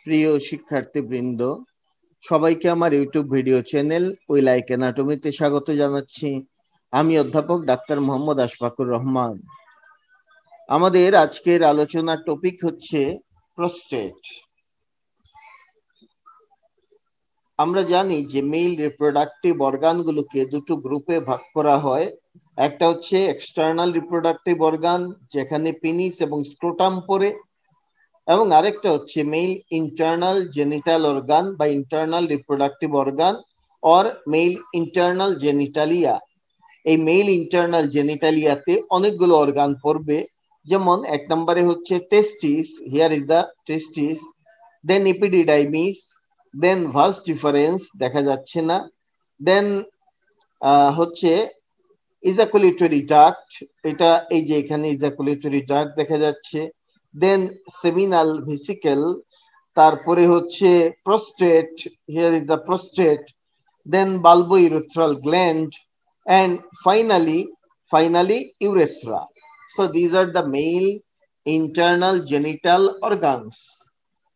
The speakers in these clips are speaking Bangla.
প্রিয় শিক্ষার্থীবৃন্দ, সবাইকে আমার YouTube video channel we like অ্যানাটমিতে স্বাগত জানাচ্ছি। আমি অধ্যাপক ডাক্তার মোহাম্মদ আশফাকুর রহমান। আমাদের আজকের আলোচনার টপিক হচ্ছে প্রোস্টেট। আমরা জানি যে মেল রিপ্রোডাক্টিভ অর্গানগুলোকে দুটো গ্রুপে ভাগ করা হয়। একটা হচ্ছে এক্সটার্নাল রিপ্রোডাক্টিভ অর্গান, যেখানে পেনিস এবং স্ক্রোটাম পড়ে, এবং আরেকটা হচ্ছে মেল ইন্টারনাল জেনিটাল অর্গান বা internal reproductive organ or male internal genitalia. এই মেল ইন্টারনাল জেনিটালিয়াতে অনেকগুলো অর্গান পড়বে, যেমন এক নম্বরে হচ্ছে testis, here is the testis, then epididymis, then vas deferens দেখা যাচ্ছে না, দেন হচ্ছে ইজাকুলেটরি ডাক্ট, এটা এই যে এখানে ইজাকুলেটরি ডাক্ট দেখা যাচ্ছে, দেন সেমিনাল ভেসিকেল, তারপরে হচ্ছে prostate, here is the prostate, then bulbourethral gland, and finally urethra. So these are the male internal genital organs.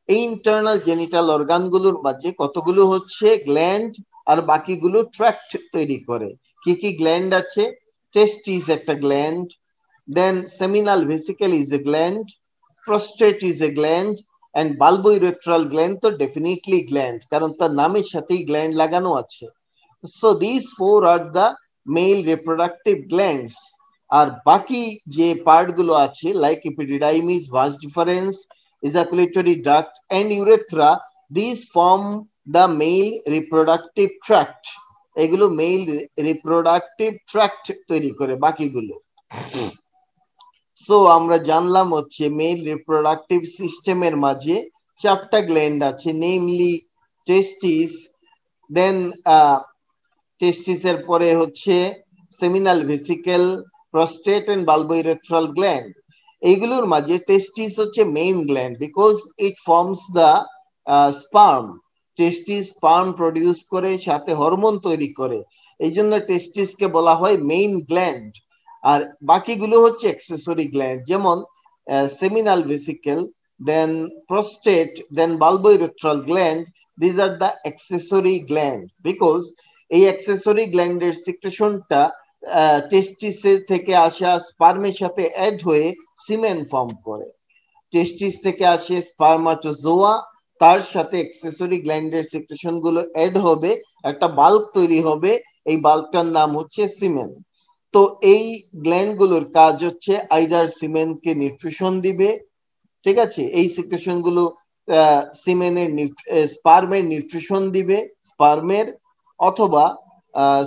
এই ইন্টারনাল জেনিটাল অর্গানগুলোর মাঝে কতগুলো হচ্ছে গ্ল্যান্ড আর বাকিগুলো ট্র্যাক্ট তৈরি করে। কি কি গ্ল্যান্ড আছে? টেস্টিস একটা gland, then seminal vesicle is a gland, prostate is a gland, and bulbourethral gland তো ডেফিনেটলি গ্ল্যান্ড, কারণ তার নামের সাথেই গ্ল্যান্ড লাগানো আছে। So these four are the male reproductive glands. আর বাকি যে পার্ট গুলো আছে like epididymis, vas deferens, ejaculatory duct and urethra, these form the male reproductive tract. এগুলো male reproductive tract তৈরি করে বাকিগুলো। সো আমরা জানলাম হচ্ছে মেল রিপ্রোডাক্টিভ সিস্টেমের মাঝে চারটা গ্ল্যান্ড আছে, নেমলি টেস্টিস, দেন টেস্টিসের পরে হচ্ছে seminal vesicle, prostate and bulbourethral gland. এইগুলোর মাঝে টেস্টিস হচ্ছে main gland because it forms the sperm. Testis sperm produce করে, সাথে হরমোন তৈরি করে, এই জন্য টেস্টিসকে বলা হয় মেইন গ্ল্যান্ড। আর বাকিগুলো হচ্ছে অ্যাক্সেসরি গ্ল্যান্ড, যেমন seminal vesicle, then prostate, then bulbourethral gland. This are the accessory gland because এই অ্যাক্সেসরি গ্ল্যান্ডের সিক্রেশনটা টেস্টিস থেকে আসা স্পার্মের সাথে অ্যাড হয়ে সিমেন ফর্ম করে। টেস্টিস থেকে আসে স্পার্মাটোজোয়া, তার সাথে অ্যাক্সেসরি গ্ল্যান্ডের সিক্রেশন গুলো অ্যাড হবে, একটা বাল্ক তৈরি হবে, এই বাল্কটার নাম হচ্ছে সিমেন। তো এই গ্ল্যান্ড গুলোর কাজ হচ্ছে আইদার সিমেনকে নিউট্রিশন দিবে, ঠিক আছে, এই সিক্রেশন গুলো সিমেনের স্পার্মের নিউট্রিশন দিবে স্পার্মের, অথবা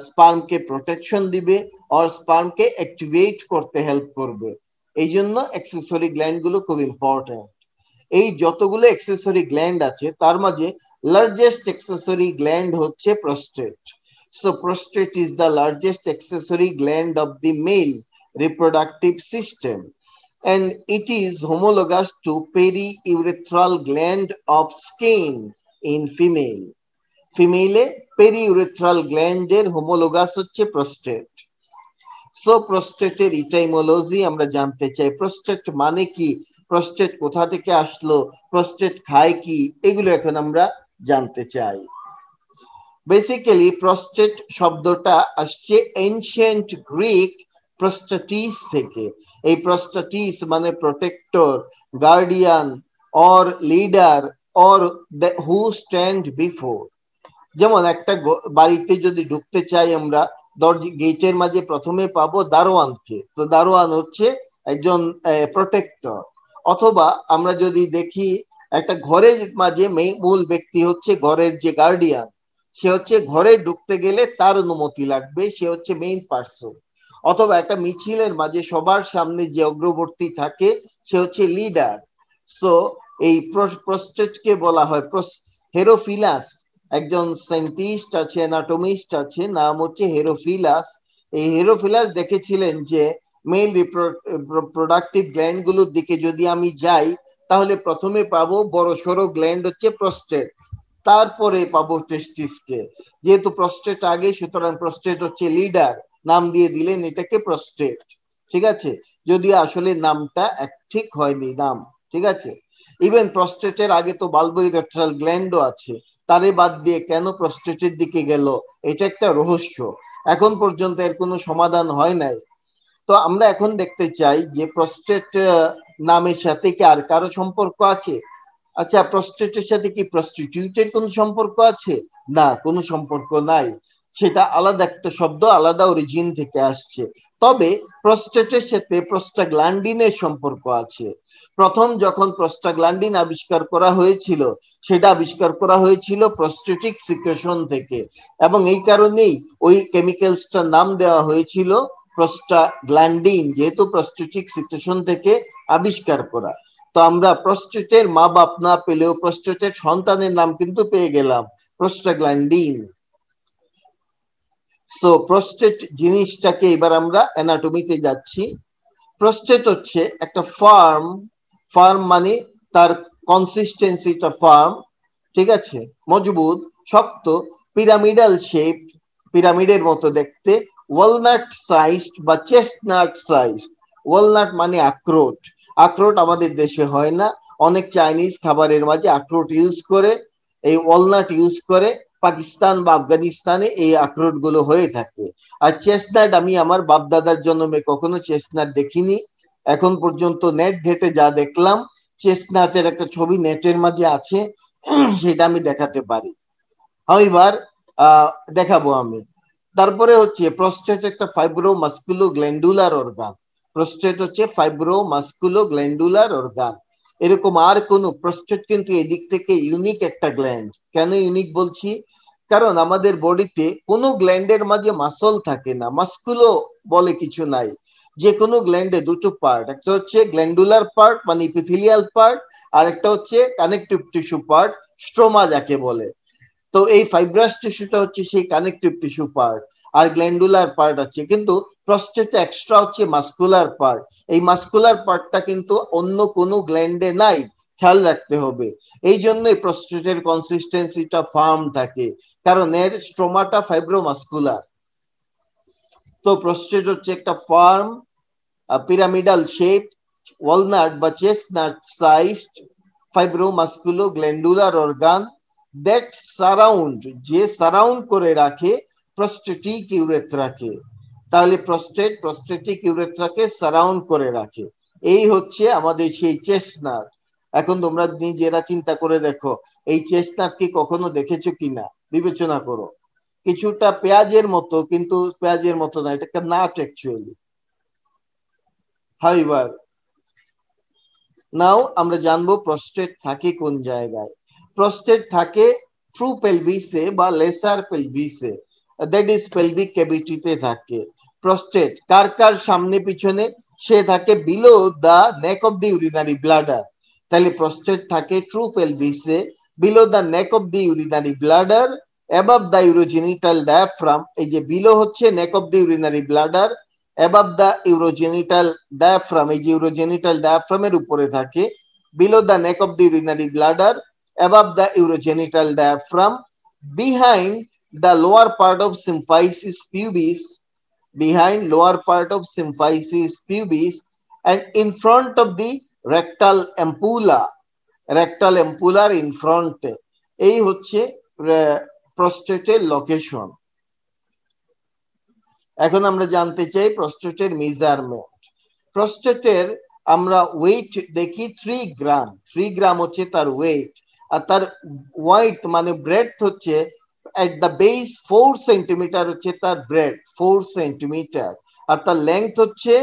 স্পার্মকে প্রোটেকশন দিবে আর স্পার্মকে অ্যাক্টিভেট করতে হেল্প করবে। এই জন্য অ্যাক্সেসরি গ্ল্যান্ড গুলো খুব ইম্পর্টেন্ট। এই যতগুলো অ্যাক্সেসরি গ্ল্যান্ড আছে তার মাঝে লার্জেস্ট অ্যাক্সেসরি গ্ল্যান্ড হচ্ছে prostate. So prostate is the largest accessory gland of the male reproductive system, and it is homologous to periurethral gland of skin in female. ফিমেলে পেরিউরেথ্রাল গ্ল্যান্ডের হোমোলোগাস হচ্ছে প্রোস্টেট। সো প্রোস্টেটের ইটাইমোলজি আমরা জানতে চাই। প্রোস্টেট মানে কি, প্রোস্টেট কোথা থেকে আসলো, প্রোস্টেট খায় কি, এগুলো এখন আমরা জানতে চাই। বেসিক্যালি প্রোস্টেট শব্দটা আসছে এনশিয়েন্ট গ্রিক প্রোস্টাটিস থেকে। এই প্রোস্টাটিস মানে protector, guardian or leader or who stand before. যেমন একটা বাড়িতে যদি ঢুকতে চাই আমরা, গেটের মাঝে প্রথমে পাবো দারোয়ানকে, তো দারোয়ান হচ্ছে একজন প্রোটেক্টর। অথবা আমরা যদি দেখি একটা ঘরের মাঝে মূল ব্যক্তি হচ্ছে ঘরের যে গার্ডিয়ান, সে হচ্ছে ঘরে ঢুকতে গেলে তার অনুমতি লাগবে, সে হচ্ছে মেইন পার্সন। অথবা একটা মিছিলের মাঝে সবার সামনে যে অগ্রবর্তী থাকে সে হচ্ছে লিডার। সো এই প্রোস্টেটকে বলা হয় হেরোফিলাস। একজন সায়েন্টিস্ট আছে, অ্যানাটমিস্ট আছে, নাম হচ্ছে হেরোফিলাস। এই হেরোফিলাস দেখেছিলেন যে মেল রিপ্রোডাক্টিভ গ্ল্যান্ড গুলোর দিকে যদি আমি যাই তাহলে প্রথমে পাবো বড় সড়ো গ্ল্যান্ড হচ্ছে প্রোস্টেট, তারপরে পাবো টেস্টিসকে। যেহেতু প্রোস্টেট আগে, সুতরাং প্রোস্টেট হচ্ছে লিডার, নাম দিয়ে দিলেন এটাকে প্রোস্টেট, ঠিক আছে, যদি আসলে নামটা ঠিক হয়নি নাম, ঠিক আছে। ইভেন প্রস্টেটের আগে তো বালবোইরেথ্রাল গ্ল্যান্ডও আছে, তারে বাদ দিয়ে কেন প্রস্টেটের দিকে গেল, এটা একটা রহস্য, এখন পর্যন্ত এর কোনো সমাধান হয় নাই। তো আমরা এখন দেখতে চাই যে প্রস্টেট নামের সাথে কি আর কারো সম্পর্ক আছে? আচ্ছা, প্রস্টেটের সাথে কি প্রস্টিটিউটের কোনো সম্পর্ক আছে? না, কোনো সম্পর্ক নাই, সেটা আলাদা একটা শব্দ, আলাদা অরিজিন থেকে আসছে। তবে প্রস্টেটের সাথে প্রস্টাগ্ল্যান্ডিনের সম্পর্ক আছে। প্রথম যখন প্রস্টাগ্ল্যান্ডিন আবিষ্কার করা হয়েছিল, সেটা আবিষ্কার করা হয়েছিল প্রস্টেটিক সিক্রেশন থেকে, এবং এই কারণেই ওই কেমিক্যালসটার নাম দেওয়া হয়েছিল প্রস্টাগ্ল্যান্ডিন, যেহেতু প্রস্টেটিক সিক্রেশন থেকে আবিষ্কার করা। তো আমরা প্রস্টেটের মা বাপ না পেলেও প্রস্টেটের সন্তানের নাম কিন্তু পেয়ে গেলাম, প্রস্টাগ্ল্যান্ডিন। সো প্রস্টেট জিনিসটাকে এবার আমরা অ্যানাটমিতে যাচ্ছি। প্রস্টেট হচ্ছে একটা ফার্ম, ফার্ম মানে তার কনসিস্টেন্সিটা ফার্ম, ঠিক আছে, মজবুত, শক্ত, পিরামিডাল শেপ, পিরামিডের মতো দেখতে, ওয়ালনাট সাইজড বা চেস্টনাট সাইজড। ওয়ালনাট মানে আখরোট, আখরোট আমাদের দেশে হয় না, অনেক চাইনিজ খাবারের মাঝে আখরোট ইউজ করে, এই ওয়ালনাট ইউজ করে, পাকিস্তান বা আফগানিস্তানে এই আখরোট গুলো হয়ে থাকে। আর চেস্টনাট আমি আমার বাপ দাদার জন্মে কখনো চেস্টনাট দেখিনি, এখন পর্যন্ত নেট ঘেটে যা দেখলাম, চেস্টনাটের একটা ছবি নেটের মাঝে আছে, সেটা আমি দেখাতে পারি, এবার দেখাবো আমি। তারপরে হচ্ছে প্রস্টেট একটা ফাইব্রো মাস্কুলো গ্ল্যান্ডুলার অর্গান, প্রস্টেট হচ্ছে ফাইব্রো মাস্কুলো গ্ল্যান্ডুলার অর্গান। এরকম আর কোন, প্রস্টেট কিন্তু এদিক থেকে ইউনিক একটা গ্ল্যান্ড। কেন ইউনিক বলছি? কারণ আমাদের বডিতে কোনো গ্ল্যান্ডের মাঝে মাসল থাকে না, মাস্কুলো বলে কিছু নাই। যে কোনো গ্ল্যান্ডে দুটো পার্ট, একটা হচ্ছে গ্ল্যান্ডুলার পার্ট মানে ইপিথেলিয়াল পার্ট, আর একটা হচ্ছে কানেকটিভ টিস্যু পার্ট, স্ট্রোমা যাকে বলে। তো এই ফাইব্রাস টিস্যুটা হচ্ছে সেই কানেকটিভ টিস্যু পার্ট, আর গ্ল্যান্ডুলার পার্ট আছে, কিন্তু প্রস্টেটে এক্সট্রা হচ্ছে মাস্কুলার পার্ট। এই মাস্কুলার পার্টটা কিন্তু অন্য কোনো গ্ল্যান্ডে নাই, খেয়াল রাখতে হবে। এই জন্যই প্রস্টেটের কনসিস্টেন্সিটা ফার্ম থাকে, কারণ এর স্ট্রোমাটা ফাইব্রোমাস্কুলার। তো প্রস্টেট হচ্ছে একটা ফার্ম, পিরামিডাল শেপ, ওয়ালনাট বা chestnut sized fibromusculoglandular organ that surround, যে সারাউন্ড করে রাখে প্রস্টেটিক ইউরেথ্রাকে। তাহলে প্রস্টেট প্রস্টেটিক ইউরেথ্রাকে সারাউন্ড করে রাখে, এই হচ্ছে আমাদের সেই চেস্টনাট। এখন তোমরা নিজেরা চিন্তা করে দেখো, এই চেস্টনাট কি কখনো দেখেছো কিনা, বিবেচনা করো। কিছুটা পেঁয়াজের মতো, কিন্তু পেঁয়াজের মতো না, এটা একটা নাট অ্যাকচুয়ালি। হাইবার নাও আমরা জানবো প্রস্টেট থাকে কোন জায়গায়। প্রস্টেট থাকে ট্রু পেলভিসে বা লেসার পেলভিসে, দ্যাট ইজ পেলভিক ক্যাভিটিতে থাকে। প্রস্টেট কার কার সামনে পিছনে? সে থাকে below the neck of the urinary bladder. তাহলে প্রস্টেট থাকে ট্রু পেলভিসে, below the neck of the urinary bladder, above the urogenital diaphragm. এই যে বিলো হচ্ছে neck of the urinary bladder, above the urogenital diaphragm, এই যে urogenital diaphragm এর উপরে থাকে, below the neck of the urinary bladder, above the urogenital diaphragm, behind the lower part of symphysis pubis, behind lower part of symphysis pubis, and in front of the rectal ampulla, rectal ampulla in front। এই হচ্ছে প্রস্টেটের লোকেশন। এখন আমরা জানতে চাই প্রস্টেটের মেজারমেন্ট। প্রস্টেটের আমরা ওয়েট দেখি 3 গ্রাম, 3 গ্রাম হচ্ছে তার ওয়েট, আর তার ওয়াইড মানে ব্রেডথ হচ্ছে এট দ্য বেস 4 সেন্টিমিটার হচ্ছে তার ব্রেডথ, 4 সেন্টিমিটার, আর তার লেংথ হচ্ছে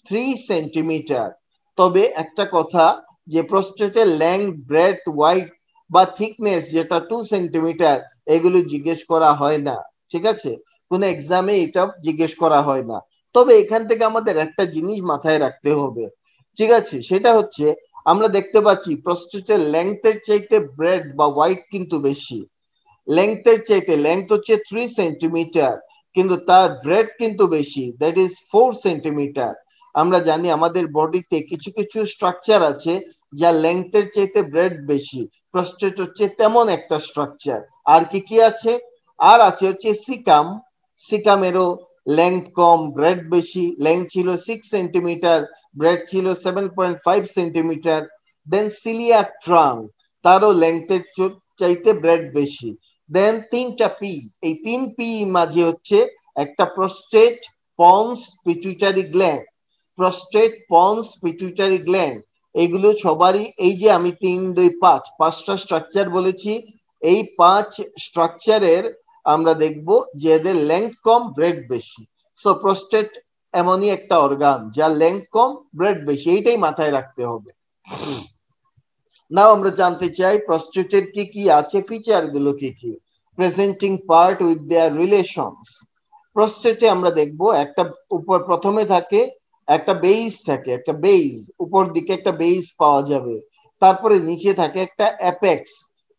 3 সেন্টিমিটার। তবে একটা কথা, যে প্রস্টেটের লেংথ, ব্রেডথ, ওয়াইড বা থিকনেস যেটা 2 সেন্টিমিটার, এগুলো জিজ্ঞেস করা হয় না, ঠিক আছে, কোন এক্সামে এটা জিজ্ঞেস করা হয় না। তবে এখান থেকে আমাদের একটা জিনিস মাথায় রাখতে হবে, ঠিক আছে, সেটা হচ্ছে আমরা দেখতে পাচ্ছি প্রস্টেটের লেংথের চাইতে ব্রেড বা ওয়াইড কিন্তু বেশি। লেংথের চাইতে, লেংথ হচ্ছে 3 সেন্টিমিটার, কিন্তু তার ব্রেড কিন্তু বেশি, দ্যাট ইজ 4 সেন্টিমিটার। আমরা জানি আমাদের বডিতে কিছু কিছু স্ট্রাকচার আছে যা লেংথের চাইতে ব্রেড বেশি, প্রস্টেট হচ্ছে তেমন একটা স্ট্রাকচার। আর কি কি আছে? আর আছে হচ্ছে সিকাম, সিকামেরও লেংথ কম, ব্রেড বেশি, লেংথ ছিল 6 সেন্টিমিটার, ব্রেড ছিল 7.5 সেন্টিমিটার। দেন সিলিয়ার ট্রাঙ্ক, তারও লেংথের চাইতে ব্রেড বেশি। দেন তিনটা পি, এই তিন পি মাঝে হচ্ছে একটা prostate, ponds, pituitary gland. Prostate, ponds, pituitary gland এগুলো সবারই, এই যে আমি 3, 2, 5 পাঁচটা স্ট্রাকচার বলেছি, এই 5 স্ট্রাকচারের আমরা দেখব যে এদের লেংথ কম, ব্রেড বেশি। সো প্রস্টেট এমনই একটা অর্গান যার লেংথ কম, ব্রেড বেশি, এইটাই মাথায় রাখতে হবে। নাও আমরা জানতে চাই প্রস্টেটের কি কি আছে, ফিচার গুলো কি কি, presenting part with their relations. প্রস্টেটে আমরা দেখব একটা উপর প্রথমে থাকে একটা বেইস, থাকে একটা বেইস, উপর দিকে একটা বেইস পাওয়া যাবে, তারপরে নিচে থাকে একটা অ্যাপেক্স,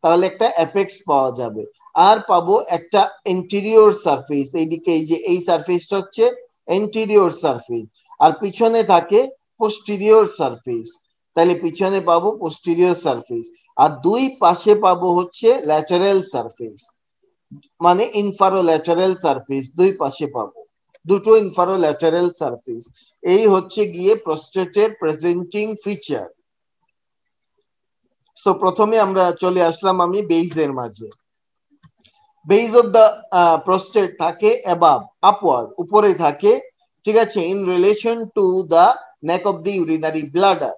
তাহলে একটা অ্যাপেক্স পাওয়া যাবে, আর পাবো একটা এন্টেরিয়র সারফেস, এইদিকে এই যে এই সারফেসটা হচ্ছে এন্টেরিয়র সারফেস, আর পিছনে থাকে পোস্টেরিয়র সারফেস, তাহলে পিছনে পাবো পোস্টেরিয়র সারফেস, আর দুই পাশে পাবো হচ্ছে ল্যাটারাল সারফেস, মানে ইনফারোল্যাটারাল সারফেস, দুই পাশে পাবো দুটো ইনফারোল্যাটারাল সারফেস। এই হচ্ছে গিয়ে প্রস্টেটের প্রেজেন্টিং ফিচার। সো প্রথমে আমরা চলে আসলাম আমি বেইজের মাঝে। বেইজ অফ দা প্রস্টেট থাকে অ্যাবাভ, আপওয়ার্ড, উপরে থাকে, ঠিক আছে, in relation to the neck of the urinary bladder.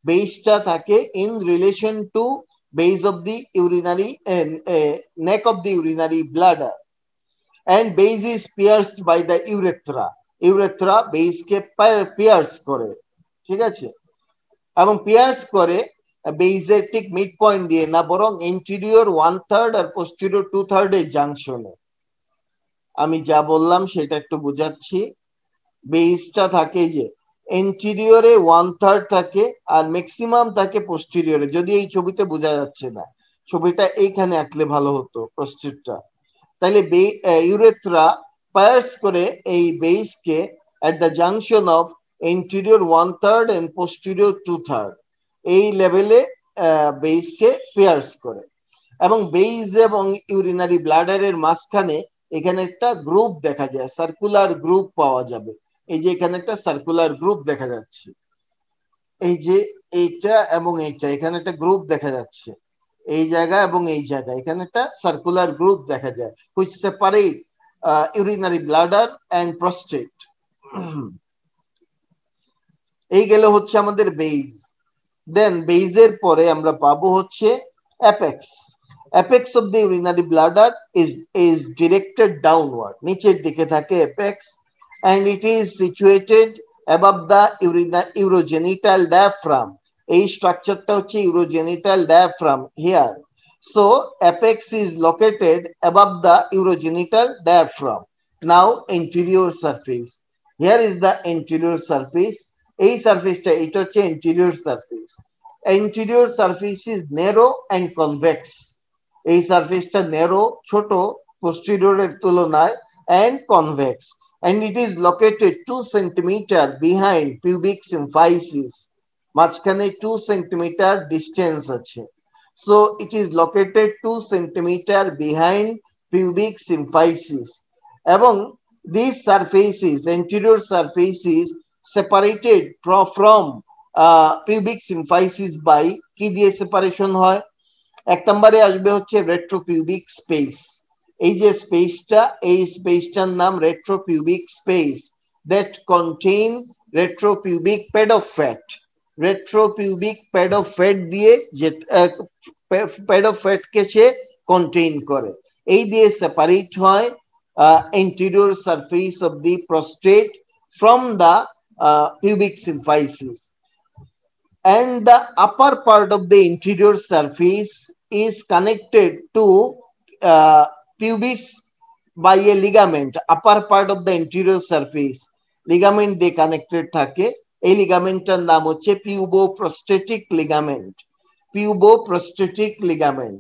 বেইজটা থাকে in relation to base of the urinary neck of the urinary bladder, and base is pierced by the urethra. urethra base কে pierce করে, ঠিক আছে, এবং pierce করে বেইজের ঠিক মিড পয়েন্ট দিয়ে না, বরং ইন্টেরিয়র 1/3 আর পোস্টেরিয়র 2/3 এর জাংশনে। আমি যা বললাম সেটা একটু বুঝাচ্ছি। বেইজটা থাকে যে ইন্টেরিয়রে 1/3 থাকে আর ম্যাক্সিমাম থাকে পোস্টেরিয়রে, যদি এই ছবিতে বোঝা যাচ্ছে না, ছবিটা এইখানে আঁকলে ভালো হতো প্রস্টেটটা। তাহলে ইউরেথ্রা পায়ার্স করে এই বেসকে at the junction of anterior 1/3 and posterior 2/3 এই লেভেলে বেসকে পিয়ার্স করে, এবং বেইজ এবং ইউরিনারি ব্লাডারের মাঝখানে এখানে একটা গ্রুপ দেখা যায়, সার্কুলার গ্রুপ পাওয়া যাবে। এই যে এখানে একটা সার্কুলার গ্রুপ দেখা যাচ্ছে, এই যে এইটা এবং এইটা, এখানে একটা গ্রুপ দেখা যাচ্ছে, এই জায়গা এবং এই জায়গা, এখানে একটা সার্কুলার গ্রুপ দেখা যায় which separate urinary bladder and prostate। এই গেল হচ্ছে আমাদের বেইজ। দেন বেইজের পরে আমরা পাবো হচ্ছে apex. Apex of the urinary bladder is directed downward, নিচের দিকে থাকে apex, and it is situated above the urogenital diaphragm। এই স্ট্রাকচারটা হচ্ছে urogenital diaphragm here. So apex is located above the urogenital diaphragm. Now anterior surface, here is the anterior surface, এই সারফেসটা এটা হচ্ছে anterior surface। anterior surface is narrow and convex, এই সারফেসটা ন্যারো, ছোট পোস্টেরিয়রের তুলনায়, and convex, and it is located 2 centimeter behind pubic symphysis, মাঝখানে 2 centimeter distance আছে। So it is located 2 centimeter behind pubic symphysis, এবং these surfaces, anterior surfaces separated from pubic symphysis by কি দিয়ে সেপারেশন হয়? এক নম্বরে আসবে হচ্ছে রেট্রোপিউবিক স্পেস, এই যে স্পেসটা, এই স্পেসটার নাম retropubic space, that contain retropubic pad of fat। Retropubic pad of fat দিয়ে, যে প্যাড অফ ফ্যাট কে সে কন্টেইন করে, এই দিয়ে সেপারেট হয় anterior surface of the prostate from the pubic symphysis, and the upper part of the anterior surface is connected to pubis by a ligament। upper part of the anterior surface ligament দিয়ে connected থাকে, এই লিগামেন্টটার নাম হচ্ছে পিউবোপ্রোস্টেটিক লিগামেন্ট। পিউবোপ্রোস্টেটিক লিগামেন্ট,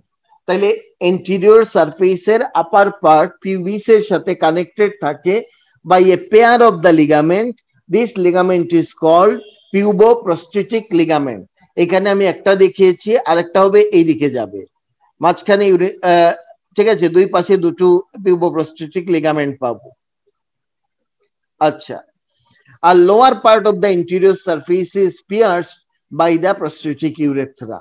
তাহলে anterior surface এর upper part পিউবিসের সাথে connected থাকে by a pair of the ligament। this ligament is called puboprostatic ligament. এখানে আমি একটা দেখিয়েছি, আরেকটা হবে এই দিকে যাবে, মাঝখানে ঠিক আছে, দুই পাশে দুটো পিউবোপ্রোস্টেটিক লিগামেন্ট পাবো। আচ্ছা, আর lower part of the anterior surface is pierced by the prostatic urethra.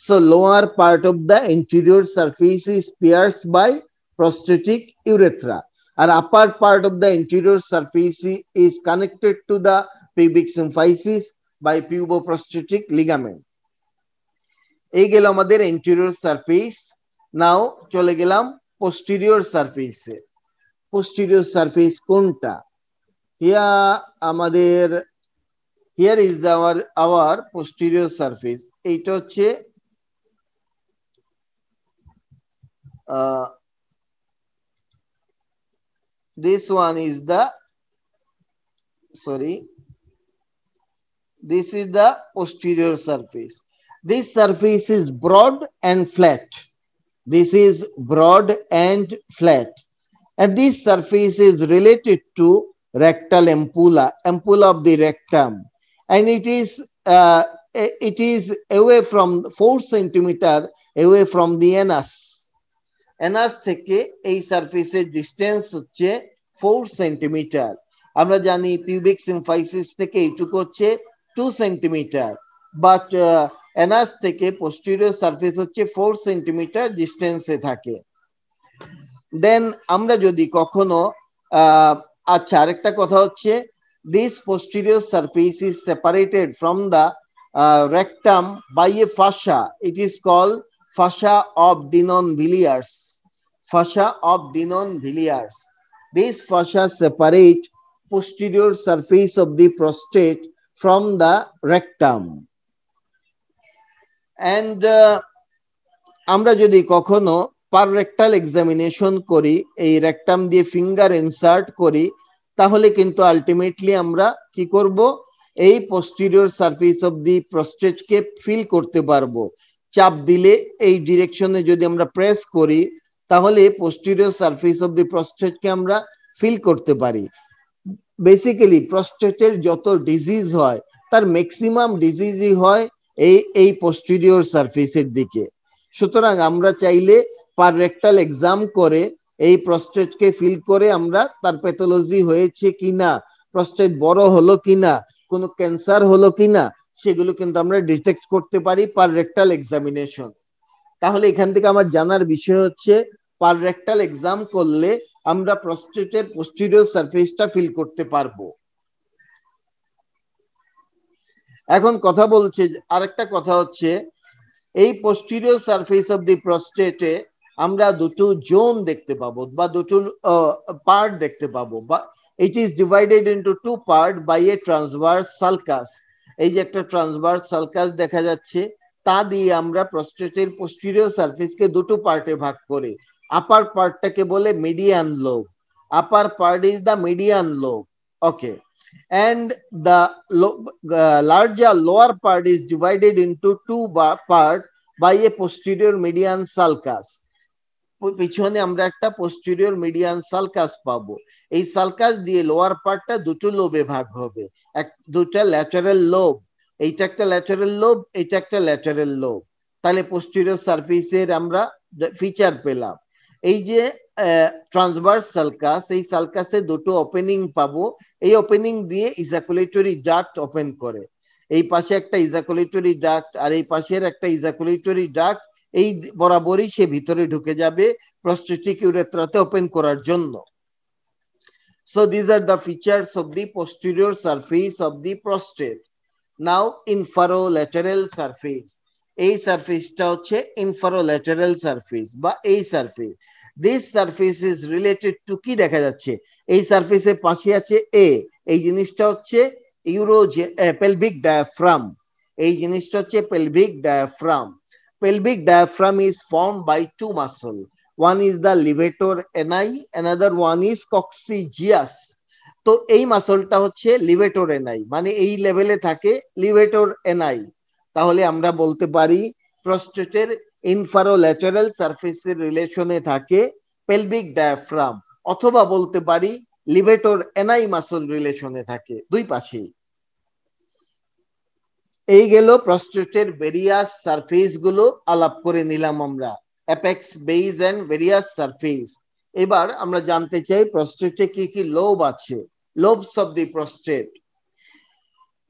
So lower part of the anterior surface is pierced by prostatic urethra, and upper part of the anterior surface is connected to the pubic symphysis by puboprostatic ligament. এই গেল আমাদের anterior surface. Now চলে গেলাম posterior surface এ. Posterior surface কোনটা? আমাদের here is our posterior surface. এইটা হচ্ছে this one is the this is the posterior surface. This surface is broad and flat. This is broad and flat, and this surface is related to rectal ampulla of the rectum, and it is away from 4 centimeter away from the anus. Anus থেকে এই সারফেসের ডিসটেন্স হচ্ছে 4 সেন্টিমিটার। আমরা জানি পিউবিক সিম্ফাইসিস থেকে এইটুকু হচ্ছে 2 সেন্টিমিটার, বাট অ্যানাস থেকে পোস্টেরিয়র সারফেস হচ্ছে 4 সেন্টিমিটার ডিসটেন্সে থাকে। দেন আমরা যদি কখনো আচ্ছা, আরেকটা কথা হচ্ছে this posterior surface is separated from the rectum by a fascia. It is called fascia of Denon Villiers. Fascia of Denon Villiers. This fascia separate posterior surface of the prostate from the rectum. And আমরা যদি কখনো পার রেক্টাল এক্সামিনেশন করি, এই রেক্টাম দিয়ে ফিঙ্গার ইনসার্ট করি, তাহলে কিন্তু আলটিমেটলি আমরা কি করব, এই পোস্টেরিয়র সারফেস অফ দি প্রস্টেটকে ফিল করতে পারবো। চাপ দিলে এই ডিরেকশনে যদি আমরা প্রেস করি, তাহলে পোস্টেরিয়র সারফেস অফ দি প্রস্টেটকে আমরা ফিল করতে পারি। বেসিক্যালি প্রস্টেটের যত ডিজিজ হয় তার ম্যাক্সিমাম ডিজিজই হয় এই পোস্টেরিয়র সারফেসের দিকে। সুতরাং আমরা চাইলে পার রেক্টাল এক্সাম করে এই প্রস্টেটকে ফিল করে আমরা তার প্যাথোলজি হয়েছে কিনা, প্রস্টেট বড় হলো কিনা, কোনো ক্যান্সার হলো কিনা, সেগুলো কিন্তু আমরা ডিটেক্ট করতে পারি পার রেক্টাল এক্সামিনেশন। তাহলে এখান থেকে আমার জানার বিষয় হচ্ছে পার রেক্টাল এক্সাম করলে আমরা প্রস্টেটের পোস্টেরিয়র সারফেসটা ফিল করতে পারবো। এখন কথা বলছে, আরেকটা কথা হচ্ছে এই পোস্টেরিয়র সারফেস অফ দি প্রস্টেটে আমরা দুটো জোন দেখতে পাবো বা দুটো পার্ট দেখতে পাবো, বা it is divided into 2 part by a transverse sulcus. এই যে একটা ট্রান্সভার্স সালকাস দেখা যাচ্ছে, তা দিয়ে আমরা প্রস্টেটের পোস্টেরিয়র সারফেসকে দুটো পার্টে ভাগ করি। আপার পার্টটাকে বলে median lobe, upper part is the median lobe, okay, and the larger lower part is divided into 2 part by a posterior median sulcus. পিছনে আমরা একটা পোস্টেরিয়র মিডিয়ান সালকাস পাবো। এই সালকাস দিয়ে লোয়ার পার্টটা দুটো লোবে ভাগ হবে, দুটা ল্যাটারাল লোব, এইটা একটা ল্যাটারাল লোব, এইটা একটা ল্যাটারাল লোব। তাহলে পোস্টেরিয়র সারফেসের আমরা ফিচার পেলাম। এই যে ট্রান্সভার্স সালকাস, এই সালকাসে দুটো ওপেনিং পাবো, এই ওপেনিং দিয়ে ইজাকুলেটরি ডাক্ট ওপেন করে। এই পাশে একটা ইজাকুলেটরি ডাক্ট আর এই পাশের একটা ইজাকুলেটরি ডাক্ট, এই বরাবরই সে ভিতরে ঢুকে যাবে প্রস্টেটিক ইউরেথ্রাতে ওপেন করার জন্য। So these are the features of the posterior surface of the prostate. Now inferolateral surface, এই সারফেসটা হচ্ছে ইনফারোল্যাটারাল সারফেস বা এই surface. This surface is related to, কি দেখা যাচ্ছে এই সারফেসের পাশে আছে এ, এই জিনিসটা হচ্ছে পেলভিক ডায়াফ্রাম, এই জিনিসটা হচ্ছে pelvic diaphragm. Pelvic diaphragm is formed by 2 muscles. One is the levator ani, another one is coccygeus. তো এই মাসলটা হচ্ছে লিভেটর এনআই, মানে এই লেভেলে থাকে লিভেটর এনআই। তাহলে আমরা বলতে পারি প্রস্টেটের ইনফারোল্যাটারাল সারফেসের রিলেশনে থাকে পেলভিক ডায়াফ্রাম, অথবা বলতে পারি লিভেটর এনআই মাসল রিলেশনে থাকে, দুই পাশেই। এই গেল প্রস্টেটের ভেরিয়াস সারফেস গুলো আলাপ করে নিলাম আমরা, apex, base and various surface. এবার আমরা জানতে চাই প্রস্টেটে কি কি লোব আছে, লোবস অফ দি প্রস্টেট।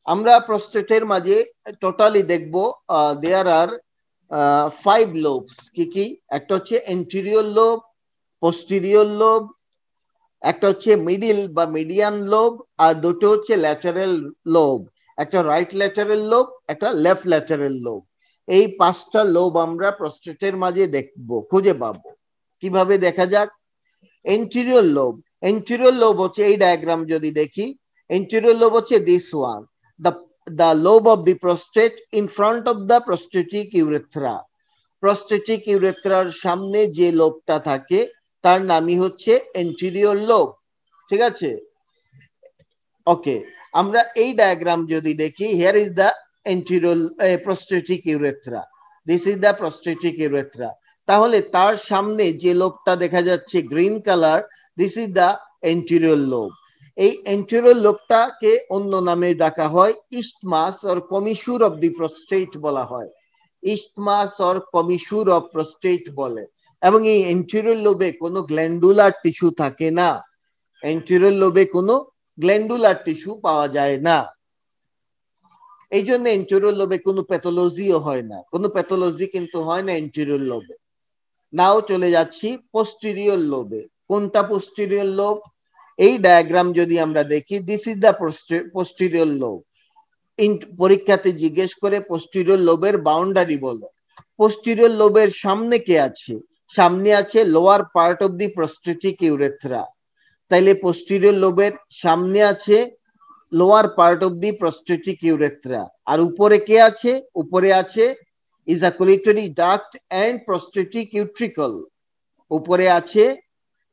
আমরা প্রস্টেটের মাঝে টোটালি দেখবো দেয়ার আর 5 লোবস। কি কি? একটা হচ্ছে এন্টেরিয়র লোব, পোস্টেরিয়র লোব, একটা হচ্ছে মিডিল বা মিডিয়ান লোব, আর দুটো হচ্ছে ল্যাটারাল লোব। একটা রাইট ল্যাটারাল লোব, একটা লেফট ল্যাটারাল লোব। এই 5টা লোব আমরা প্রস্টেটের মাঝে দেখবো, খুঁজে পাবো। কিভাবে দেখা যাক? এন্টেরিয়র লোব, এন্টেরিয়র লোব হচ্ছে এই ডায়াগ্রাম যদি দেখি, এন্টেরিয়র লোব হচ্ছে this one, the lobe of the prostate in front of the prostatic urethra। Prostatic ইউরেথ্রার সামনে যে লোবটা থাকে তার নামই হচ্ছে এন্টেরিয়র লোব। ঠিক আছে, ওকে। আমরা এই ডায়াগ্রাম যদি দেখি, here is the anterior prostatic urethra, this is the prostatic urethra. তাহলে তার সামনে যে লোবটা দেখা যাচ্ছে green colour, this is the anterior lobe. এই এন্টেরিয়র লোবটাকে অন্য নামে ডাকা হয় ইস্টমাস অর কমিশুর অফ দি প্রস্টেট বলা হয়, ইস্টমাস অর কমিশুর অফ প্রস্টেট বলে। এবং এই এন্টেরিয়র লোবে কোনো গ্ল্যান্ডুলার টিস্যু থাকে না, এন্টেরিয়র লোবে কোনো গ্ল্যান্ডুলার টিস্যু পাওয়া যায় না। এই জন্য এন্টেরিয়র লোবে কোনো প্যাথোলজিও হয় না, কোনো প্যাথোলজি কিন্তু হয় না এন্টেরিয়র লোবে। নাও চলে যাচ্ছি পোস্টেরিয়র লোবে। কোনটা পোস্টেরিয়র লোব? এই ডায়াগ্রাম যদি আমরা দেখি, this is the posterior lobe. পরীক্ষাতে জিজ্ঞেস করে পোস্টেরিয়র লোবের বাউন্ডারি বলো। পোস্টেরিয়র লোবের সামনে কে আছে? সামনে আছে lower part of the prostatic urethra. তাইলে পোস্টেরিয়র লোবের সামনে আছে lower part of the prostatic urethra. আর উপরে কে আছে? উপরে আছে ejaculatory duct and prostatic utricle. উপরে আছে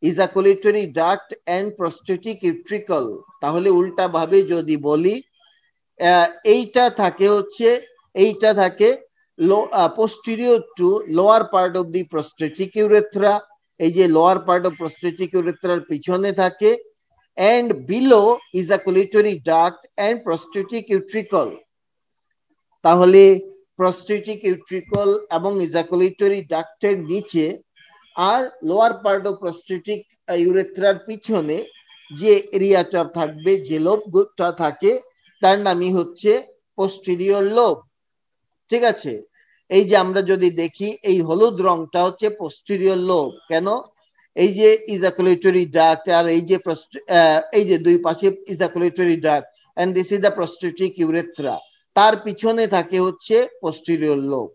ejaculatory duct and prostatic utricle. তাহলে উল্টা ভাবে যদি বলি, এইটা থাকে হচ্ছে, এইটা থাকে posterior to lower part of the prostatic urethra। এই যে লোয়ার পার্ট অফ প্রস্টেটিক ইউরেথ্রার পিছনে থাকে, and below ejaculatory duct and prostatic utricle। তাহলে প্রস্টেটিক ইউট্রিকল এবং ইজাকুলেটরি ডাক্টের নিচে আর লোয়ার পার্ট অফ প্রস্টেটিক ইউরেথ্রার পিছনে যে এরিয়াটা থাকবে, যে লোবটা থাকে, তার নামই হচ্ছে পোস্টেরিয়র লোব। ঠিক আছে, এই যে আমরা যদি দেখি এই হলুদ রংটা হচ্ছে পোস্টেরিয়র লোব। কেন? এই যে ইজাকুলেটরি ডাক্ট আর এই যে দুই পাশে ejaculatory duct and this is the prostatic urethra, তার পিছনে থাকে হচ্ছে পোস্টেরিয়র লোব।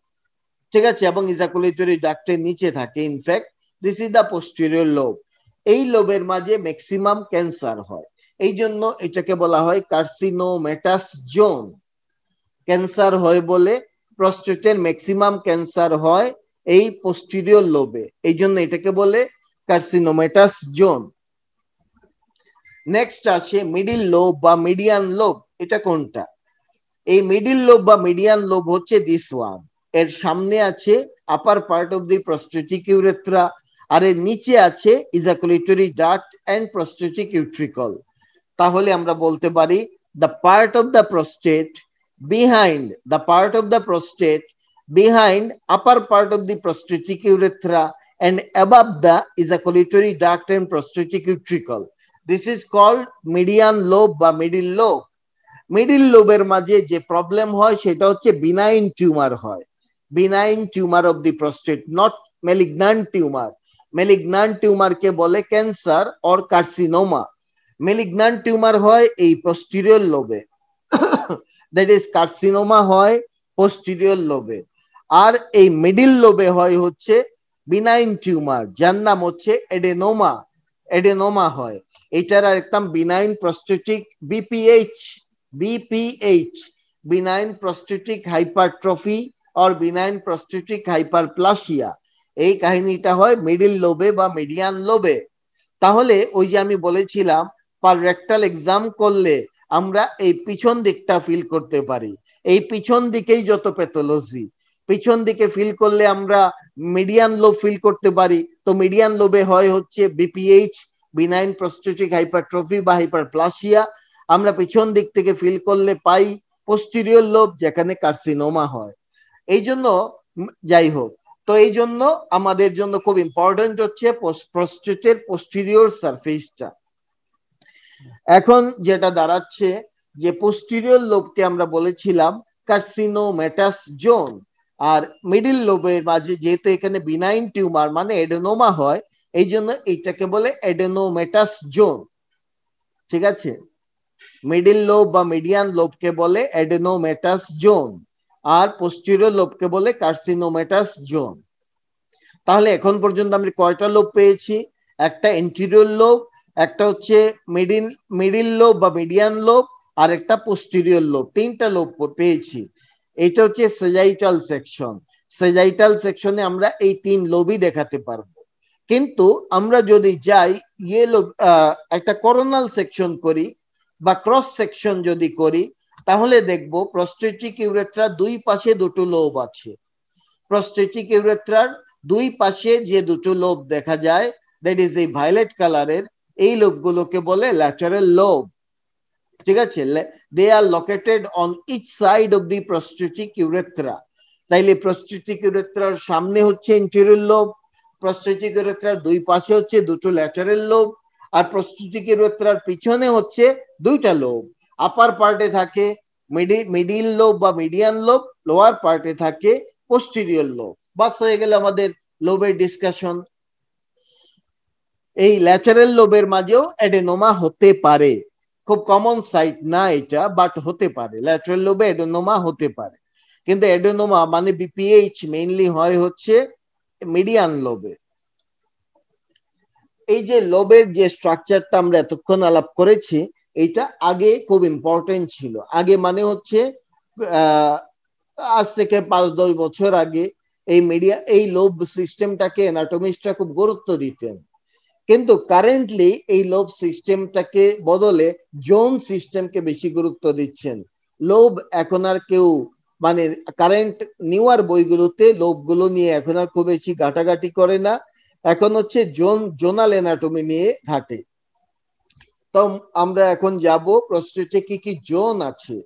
ঠিক আছে, এবং ইজাকুলেটরি ডাক্টের নিচে থাকে। In fact this is the posterior lobe. এই লোবের মাঝে ম্যাক্সিমাম ক্যান্সার হয়, এই জন্য এটাকে বলা হয় কার্সিনোমেটাস জোন। ক্যান্সার হয় বলে প্রস্টেটের ম্যাক্সিমাম ক্যান্সার হয় এই পোস্টেরিয়র লোবে, এই জন্য এটাকে বলে কার্সিনোমেটাস জোন। নেক্সট আসে মিডিল লোব বা মিডিয়ান লোব। এটা কোনটা? এই মিডিল লোব বা মিডিয়ান লোব হচ্ছে দিস ওয়ান। এর সামনে আছে upper part of the prostatic urethra, আর এর নিচে আছে ejaculatory duct and prostatic utricle. তাহলে আমরা বলতে পারি the part of the prostate behind upper part of the prostatic urethra and above the ejaculatory duct and prostatic utricle, this is called median lobe বা middle lobe। মিডিল লোবের মাঝে যে প্রবলেম হয় সেটা হচ্ছে বিনাইন টিউমার হয়, benign tumour of the prostate, not malignant tumour. Malignant টিউমারকে বলে cancer or carcinoma. Malignant tumour হয় এই পোস্টেরিয়র লোবে, দ্যাট ইজ কার্সিনোমা হয় পোস্টেরিয়র লোবে। আর এই মিডিল লোবে হয় হচ্ছে বিনাইন টিউমার, যার নাম হচ্ছে এডেনোমা। এডেনোমা হয়, এটার একদম benign prostatic BPH, benign prostatic hypertrophy or benign prostatic hyperplasia. এই কাহিনীটা হয় মিডিল লোবে বা মিডিয়ান লোবে। তাহলে ওই যে আমি বলেছিলাম পার রেক্টাল এক্সাম করলে আমরা এই পিছন দিকটা ফিল করতে পারি, এই পিছন দিকেই যত প্যাথোলজি, পিছন দিকে ফিল করলে আমরা মিডিয়ান লোব ফিল করতে পারি। তো মিডিয়ান লোবে হয় হচ্ছে বিপিএইচ, বিনাইন প্রস্টেটিক হাইপারট্রফি বা হাইপারপ্লাসিয়া। আমরা পিছন দিক থেকে ফিল করলে পাই পোস্টেরিয়র লোব, যেখানে কার্সিনোমা হয়। এই জন্য যাই হোক, তো এই জন্য আমাদের জন্য খুব ইম্পর্টেন্ট হচ্ছে প্রস্টেটের পোস্টেরিয়র সারফেসটা। এখন যেটা দাঁড়াচ্ছে যে পোস্টেরিয়র লোবকে আমরা বলেছিলাম কার্সিনোমেটাস জোন, আর মিডিল লোবের মাঝে যেহেতু এখানে বিনাইন টিউমার মানে এডেনোমা হয়, এই জন্য এইটাকে বলে এডেনোমেটাস জোন। ঠিক আছে, মিডিল লোব বা মিডিয়ান লোবকে বলে এডেনোমেটাস জোন, আর পোস্টেরিয়র লোবকে বলে কার্সিনোমেটাস জোন। তাহলে এখন পর্যন্ত আমরা কয়টা লোব পেয়েছি? একটা এন্টিরিয়র লোব, একটা হচ্ছে মিডিল লোব বা মিডিয়ান লোব, আর একটা পোস্টেরিয়র লোব, তিনটা লোব পেয়েছি। এটা হচ্ছে সেজাইটাল সেকশন। সেজাইটাল সেকশনে আমরা এই তিন লোবই দেখাতে পারবো। কিন্তু আমরা যদি যাই ইয়ে লোব, একটা করোনাল সেকশন করি বা ক্রস সেকশন যদি করি, তাহলে দেখবো প্রস্টেটিক ইউরেথ্রা দুই পাশে দুটো লোব আছে। প্রস্টেটিক ইউরেথ্রার দুই পাশে যে দুটো লোব দেখা যায়, দ্যাট ইজ এই ভায়োলেট কালারের, এই লোবগুলোকে বলে ল্যাটারাল লোব। ঠিক আছে, they are located on each side of the prostatic urethra. তাইলে প্রস্টেটিক ইউরেথ্রার সামনে হচ্ছে ইন্টেরিয়র লোব, প্রস্টেটিক ইউরেথ্রার দুই পাশে হচ্ছে দুটো ল্যাটারাল লোব, আর প্রস্টেটিক ইউরেথ্রার পিছনে হচ্ছে দুইটা লোব। আপার পার্টে থাকে মিডিল লোব বা মিডিয়ান লোব, লোয়ার পার্টে থাকে পোস্টেরিয়র লোব। বাস হয়ে গেল আমাদের লোবের ডিসকাশন। এই ল্যাটারাল লোবের মাঝেও এডেনোমা হতে পারে, খুব কমন সাইট না এটা, বাট হতে পারে, ল্যাটারাল লোবে এডেনোমা হতে পারে। কিন্তু এডেনোমা মানে বিপিএইচ মেইনলি হয় হচ্ছে মিডিয়ান লোবে। এই যে লোবের যে স্ট্রাকচারটা আমরা এতক্ষণ আলাপ করেছি, এটা আগে খুব ইম্পর্টেন্ট ছিল। আগে মানে হচ্ছে আজ থেকে 5-10 বছর আগে এই লোব সিস্টেমটাকে অ্যানাটমিস্টরা খুব গুরুত্ব দিতেন। কিন্তু কারেন্টলি এই লোব সিস্টেমটাকে বদলে জোন সিস্টেমকে বেশি গুরুত্ব দিচ্ছেন। লোব এখন আর কেউ মানে কারেন্ট নিউয়ার বইগুলোতে লোবগুলো নিয়ে এখন আর খুব বেশি ঘাটাঘাটি করে না, এখন হচ্ছে জোনাল অ্যানাটমি নিয়ে ঘাটে। তো আমরা এখন যাব প্রস্টেটে কি কি জোন আছে।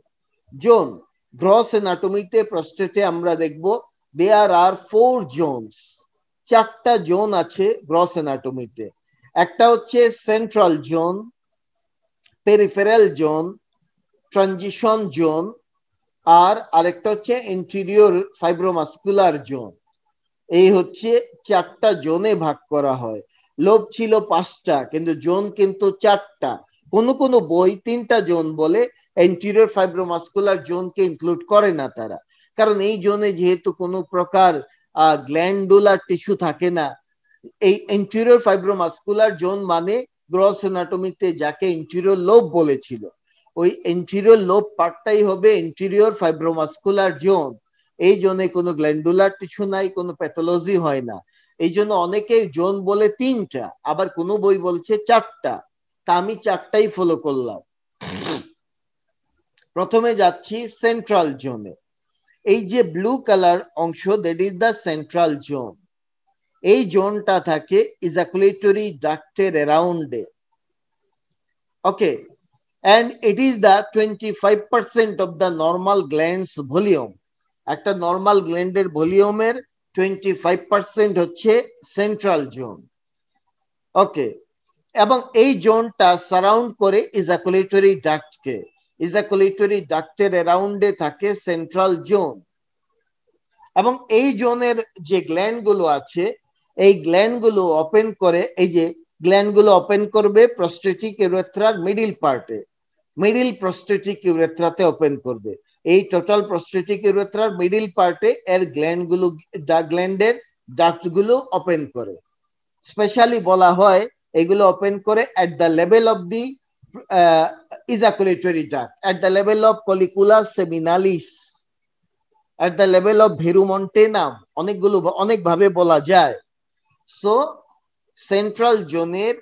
জোন গ্রস অ্যানাটমিতে প্রস্টেটে আমরা দেখব দেয়ার আর 4 জোনস, 4টা জোন আছে গ্রস অ্যানাটমিতে। একটা হচ্ছে central zone, peripheral zone, transition zone, আর আরেকটা হচ্ছে ইন্টেরিয়র ফাইব্রোমাস্কুলার জোন। এই হচ্ছে 4টা জোনে ভাগ করা হয়। লোব ছিল 5টা, কিন্তু জোন কিন্তু 4টা। কোন কোন বই 3টা জোন বলে, এন্টেরিয়র ফাইব্রোমাস্কুলার জোনকে ইনক্লুড করে না তারা, কারণ এই জোনে যেহেতু কোনো প্রকার গ্ল্যান্ডুলার টিস্যু থাকে না। এই এন্টেরিয়র ফাইব্রোমাস্কুলার জোন মানে গ্রস অ্যানাটমিতে যাকে ইন্টেরিয়র লোব বলেছিল, ওই এন্টেরিয়র লোব পার্টটাই হবে এন্টেরিয়র ফাইব্রোমাস্কুলার জোন। এই জোনে কোনো গ্ল্যান্ডুলার টিস্যু নাই, কোনো প্যাথোলজি হয় না। এই জন্য অনেকেই জোন বলে 3টা, আবার কোনো বই বলছে 4টা। তা আমি 4টাই ফলো করলাম। প্রথমে যাচ্ছি সেন্ট্রাল জোনে। এই যে ব্লু কালার অংশ, that is the central zone. এই জোনটা থাকে ইজাকুলেটরি ডাক্টের অ্যারাউন্ডে। Okay, and it is the 25% of the normal glands volume. একটা নরমাল গ্ল্যান্ডের ভলিউমের 25% হচ্ছে সেন্ট্রাল জোন। ওকে, এবং এই জোনটা সারাউন্ড করে ইজাকুলেটরি ডাক্টকে। ইজাকুলেটরি ডাক্টের অ্যারাউন্ডে থাকে সেন্ট্রাল জোন, এবং এই জোনের যে গ্ল্যান্ড গুলো আছে, এই গ্ল্যান্ড গুলো ওপেন করে, এই যে গ্ল্যান্ড গুলো ওপেন করবে প্রস্টেটিক ইউরেথ্রার মিডিল পার্টে, মিডিল প্রস্টেটিক ইউরেথ্রাতে ওপেন করবে। এই টোটাল প্রস্টেটিক ইউরেথ্রার মিডিল পার্টে এর গ্ল্যান্ডের ডাক্ট গুলো ওপেন করে। স্পেশালি বলা হয় এগুলো ওপেন করে at the level of the ejaculatory duct, at the level of colliculus seminalis, at the level of verumontanum, অনেক ভাবে বলা যায়। সো সেন্ট্রাল জোনের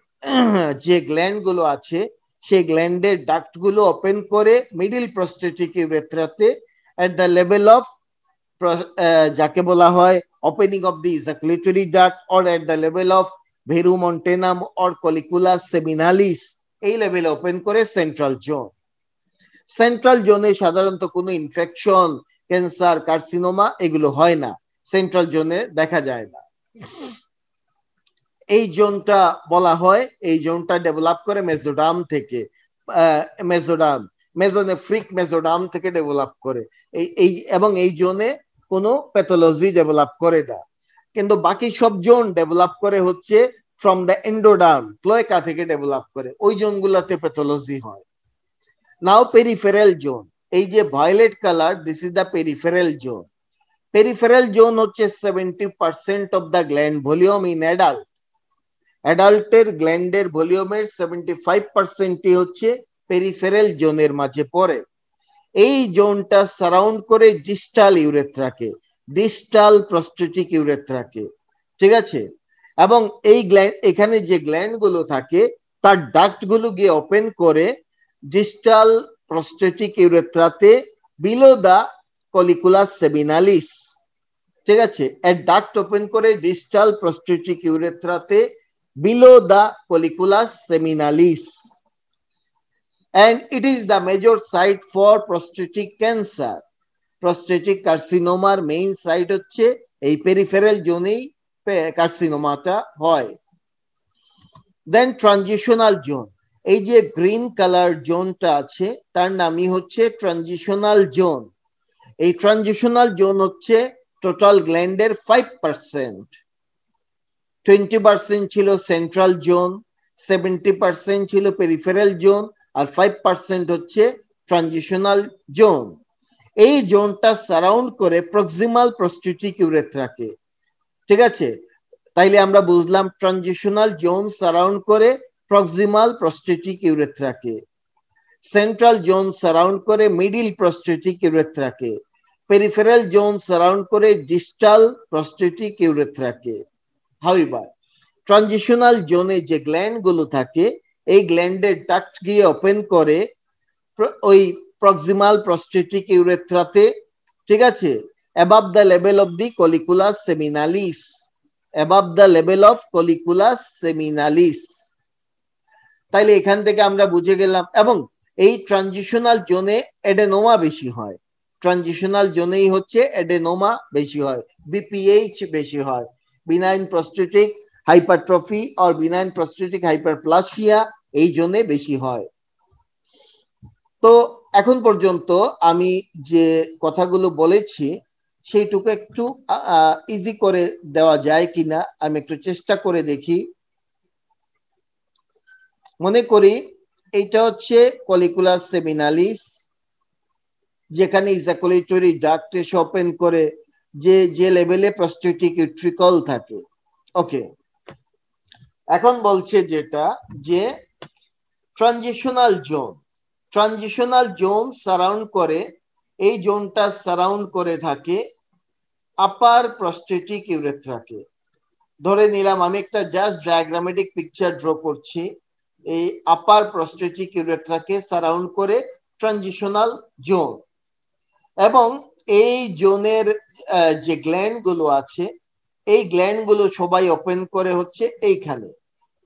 যে গ্ল্যান্ড গুলো আছে, সেই গ্ল্যান্ডের ডাক্ট গুলো ওপেন করে মিডিল প্রস্টেটিক ইউরেথ্রাতে এট দ্য লেভেল অফ যাকে বলা হয় opening of the ejaculatory duct, or at the level of verumontanum or colliculus seminalis, এই লেভেলে ওপেন করে সেন্ট্রাল জোন। সেন্ট্রাল জোনে সাধারণত কোনো ইনফেকশন, ক্যান্সার, কার্সিনোমা এগুলো হয় না, সেন্ট্রাল জোনে দেখা যায় না। এই জোনটা বলা হয়, এই জোনটা ডেভেলপ করে মেসোডার্ম থেকে। মেসোডার্ম মেজোনেফ্রিক মেজোডার্ম থেকে ডেভেলপ করে, এই এবং এই জোনে কোনো প্যাথোলজি ডেভেলপ করে না। কিন্তু বাকি সব জোন ডেভেলপ করে হচ্ছে ফ্রম দ্য এন্ডোডার্ম, ক্লোয়েকা থেকে ডেভেলপ করে, ওই জোনগুলোতে প্যাথোলজি হয়। নাও পেরিফেরাল জোন, এই যে violet colour, this is the peripheral zone. Peripheral zone হচ্ছে 70% of the gland volume in adult. অ্যাডাল্টের গ্ল্যান্ডের ভলিউমের 75%ই হচ্ছে পেরিফেরাল জোনের মাঝে পড়ে। এই জোনটা সারাউন্ড করে ডিস্টাল ইউরেথ্রাকে, ডিস্টাল প্রস্টেটিক ইউরেথ্রাকে, ঠিক আছে। এবং এই গ্ল্যান্ড, এখানে যে গ্ল্যান্ড গুলো থাকে তার ডাক্ট গুলো গিয়ে ওপেন করে ডিস্টাল প্রস্টেটিক ইউরেথ্রাতে বিলো দা কলিকুলাস সেমিনালিস, ঠিক আছে। এর ডাক্ট ওপেন করে ডিস্টাল প্রস্টেটিক ইউরেথ্রাতে below the colliculus seminalis, and it is the major site for prostatic cancer. Prostatic carcinoma main site হচ্ছে এই পেরিফেরাল জোনেই কার্সিনোমাটা হয়। দেন ট্রানজিশনাল জোন, এই যে গ্রিন কালার জোনটা আছে তার নামই হচ্ছে ট্রানজিশনাল জোন। এই ট্রানজিশনাল জোন হচ্ছে টোটাল গ্ল্যান্ডের 5%। 20% ছিল সেন্ট্রাল জোন, 70% ছিল পেরিফেরাল জোন, আর 5% হচ্ছে ট্রানজিশনাল জোন। এই জোনটা সারাউন্ড করে প্রক্সিমাল প্রস্টেটিক ইউরেথ্রাকে, ঠিক আছে। তাইলে আমরা বুঝলাম ট্রানজিশনাল জোন সারাউন্ড করে প্রক্সিমাল প্রস্টেটিক ইউরেথ্রাকে, সেন্ট্রাল জোন সারাউন্ড করে মিডিল প্রস্টেটিক ইউরেথ্রাকে, পেরিফেরাল জোন সারাউন্ড করে ডিস্টাল প্রস্টেটিক ইউরেথ্রাকে। হাউএভার ট্রানজিশনাল জোনে যে গ্ল্যান্ড গুলো থাকে এই গ্ল্যান্ডের ডাক্ট গিয়ে ওপেন করে ওই প্রক্সিমাল প্রস্টেটিক ইউরেথ্রাতে, ঠিক আছে, above the level of the colliculus seminalis, above the level of colliculus seminalis. তাইলে এখান থেকে আমরা বুঝে গেলাম। এবং এই ট্রানজিশনাল জোনে এডেনোমা বেশি হয়, ট্রানজিশনাল জোনেই হচ্ছে এডেনোমা বেশি হয়, বিপিএইচ বেশি হয়, বিনাইন প্রস্টেটিক হাইপারট্রফি আর বিনাইন প্রস্টেটিক হাইপারপ্লাসিয়া এই জোনে বেশি হয়। তো এখন পর্যন্ত আমি যে কথাগুলো বলেছি সেইটুকু একটু ইজি করে দেওয়া যায় কিনা আমি একটু চেষ্টা করে দেখি। মনে করি এইটা হচ্ছে কলিকুলাস সেমিনালিস, যেখানে ইজাকুলেটরি ডাক্ট এসে ওপেন করে যে লেভেলে প্রস্টেটিক ইউট্রিকল থাকে। ওকে, এখন বলছে যেটা যে transitional zone, transitional zone surround করে, এই জোনটা সারাউন্ড করে থাকে আপার প্রস্টেটিক ইউরেথ্রাকে। ধরে নিলাম আমি একটা জাস্ট ডায়াগ্রামেটিক পিকচার ড্র করছি, এই আপার প্রস্টেটিক ইউরেথ্রাকে সারাউন্ড করে ট্রানজিশনাল জোন। এবং এই জোনের যে গ্ল্যান্ড গুলো আছে এই গ্ল্যান্ড গুলো সবাই ওপেন করে হচ্ছে এইখানে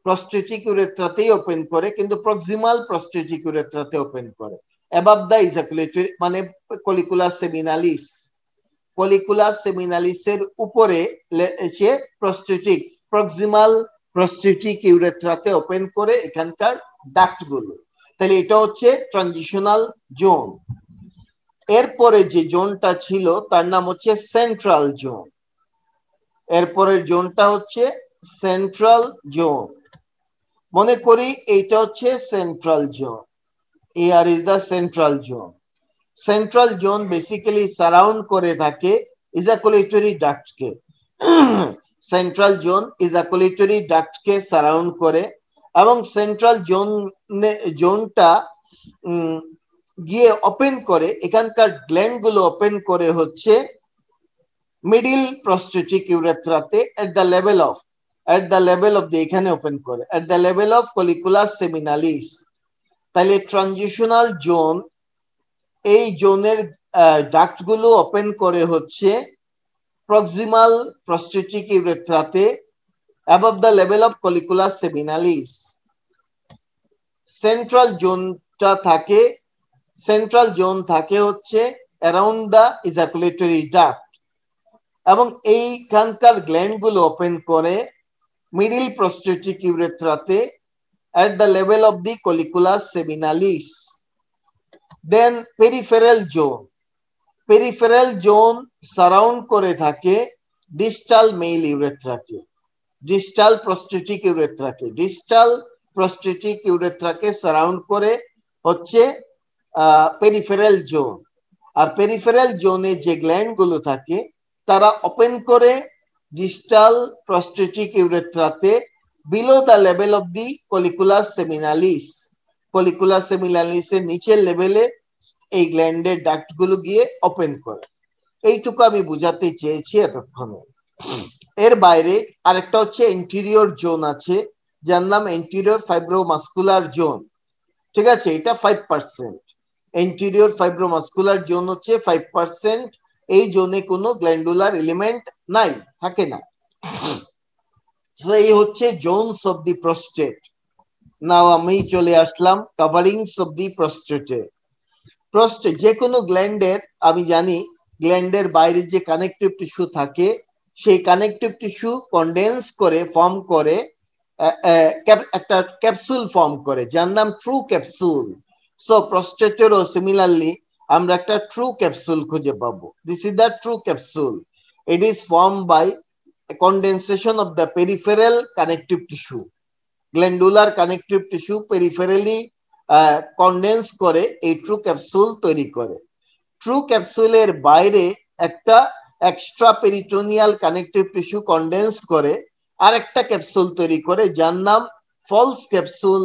প্রস্টেটিক ইউরেথ্রাতেই ওপেন করে, কিন্তু প্রক্সিমাল প্রস্টেটিক ইউরেথ্রাতে ওপেন করে অ্যাবাভ দা ইজাকুলেটরি মানে কলিকুলাস সেমিনালিস। কলিকুলাস সেমিনালিসের উপরে এসে প্রস্টেটিক প্রক্সিমাল প্রস্টেটিক ইউরেথ্রাতে ওপেন করে এখানকার ডাক্ট গুলো। তাহলে এটা হচ্ছে ট্রানজিশনাল জোন। এরপরে যে জোনটা ছিল তার নাম হচ্ছে সেন্ট্রাল জোন। এরপরের জোনটা হচ্ছে সেন্ট্রাল জোন। মনে করি এইটা হচ্ছে central zone, here is the central zone. Central zone basically surround করে থাকে ইজাকুলেটরি ডাক্টকে। সেন্ট্রাল জোন ইজাকুলেটরি ডাক্টকে সারাউন্ড করে এবং সেন্ট্রাল জোনটা গিয়ে ওপেন করে এখানকার গ্ল্যান্ড গুলো ওপেন করে হচ্ছে মিডিল প্রস্টেটিক ইউরেথ্রাতে এট দ্য লেভেল অফ এখানে ওপেন করে at the level of colliculus seminalis. তাহলে ট্রানজিশনাল জোন এই জোনের ডাক্ট গুলো ওপেন করে হচ্ছে প্রক্সিমাল প্রস্টেটিক ইউরেথ্রাতে above the level of colliculus seminalis. Central zone থাকে হচ্ছে অ্যারাউন্ড দ্য ইজাকুলেটরি ডাক্ট এবং এইখানকার গ্ল্যান্ড গুলো ওপেন করে মিডিল প্রস্টেটিক ইউরেথ্রাতে at the level of the colliculus seminalis. Then peripheral zone surround করে থাকে ডিস্টাল মেল ইউরেথ্রাকে, ডিস্টাল প্রস্টেটিক ইউরেথ্রাকে সারাউন্ড করে হচ্ছে পেরিফেরাল জোন। আর পেরিফেরাল জোনে যে গ্ল্যান্ড গুলো থাকে তারা ওপেন করে ডিস্টাল প্রস্টেটিক ইউরেথ্রাতে below the level of the colliculus সেমিনালিসের নিচের লেভেলে এই গ্ল্যান্ডের ডাক্ট গুলো গিয়ে ওপেন করে। এইটুকু আমি বুঝাতে চেয়েছি এতক্ষণে। এর বাইরে আরেকটা হচ্ছে এন্টিরিয়র জোন আছে, যার নাম এন্টিরিয়র ফাইব্রোমাস্কুলার জোন। ঠিক আছে, এটা 5%। এন্টিরিয়র ফাইব্রোমাস্কুলার জোন হচ্ছে 5%। এই জোনে কোনো গ্ল্যান্ডুলার এলিমেন্ট নাই, থাকে না। এই হচ্ছে জোনস অফ দি প্রস্টেট। নাও আমি চলে আসলাম কভারিংস অফ দি প্রস্টেটে। প্রস্টেট যে কোনো গ্ল্যান্ডের, আমি জানি গ্ল্যান্ডের বাইরে যে কানেকটিভ টিস্যু থাকে সেই কানেকটিভ টিস্যু কন্ডেন্স করে ফর্ম করে একটা ক্যাপসুল ফর্ম করে যার নাম ট্রু ক্যাপসুল। সো প্রস্টেটেরও সিমিলারলি আমরা একটা ট্রু ক্যাপসুল খুঁজে পাবো। This is the true capsule. It is form by condensation of the peripheral connective tissue. Glandular connective tissue peripherally condense করে এই ট্রু ক্যাপসুল তৈরি করে। ট্রু ক্যাপসুলের বাইরে একটা extraperitoneal connective tissue condense করে আরেকটা ক্যাপসুল তৈরি করে যার নাম false capsule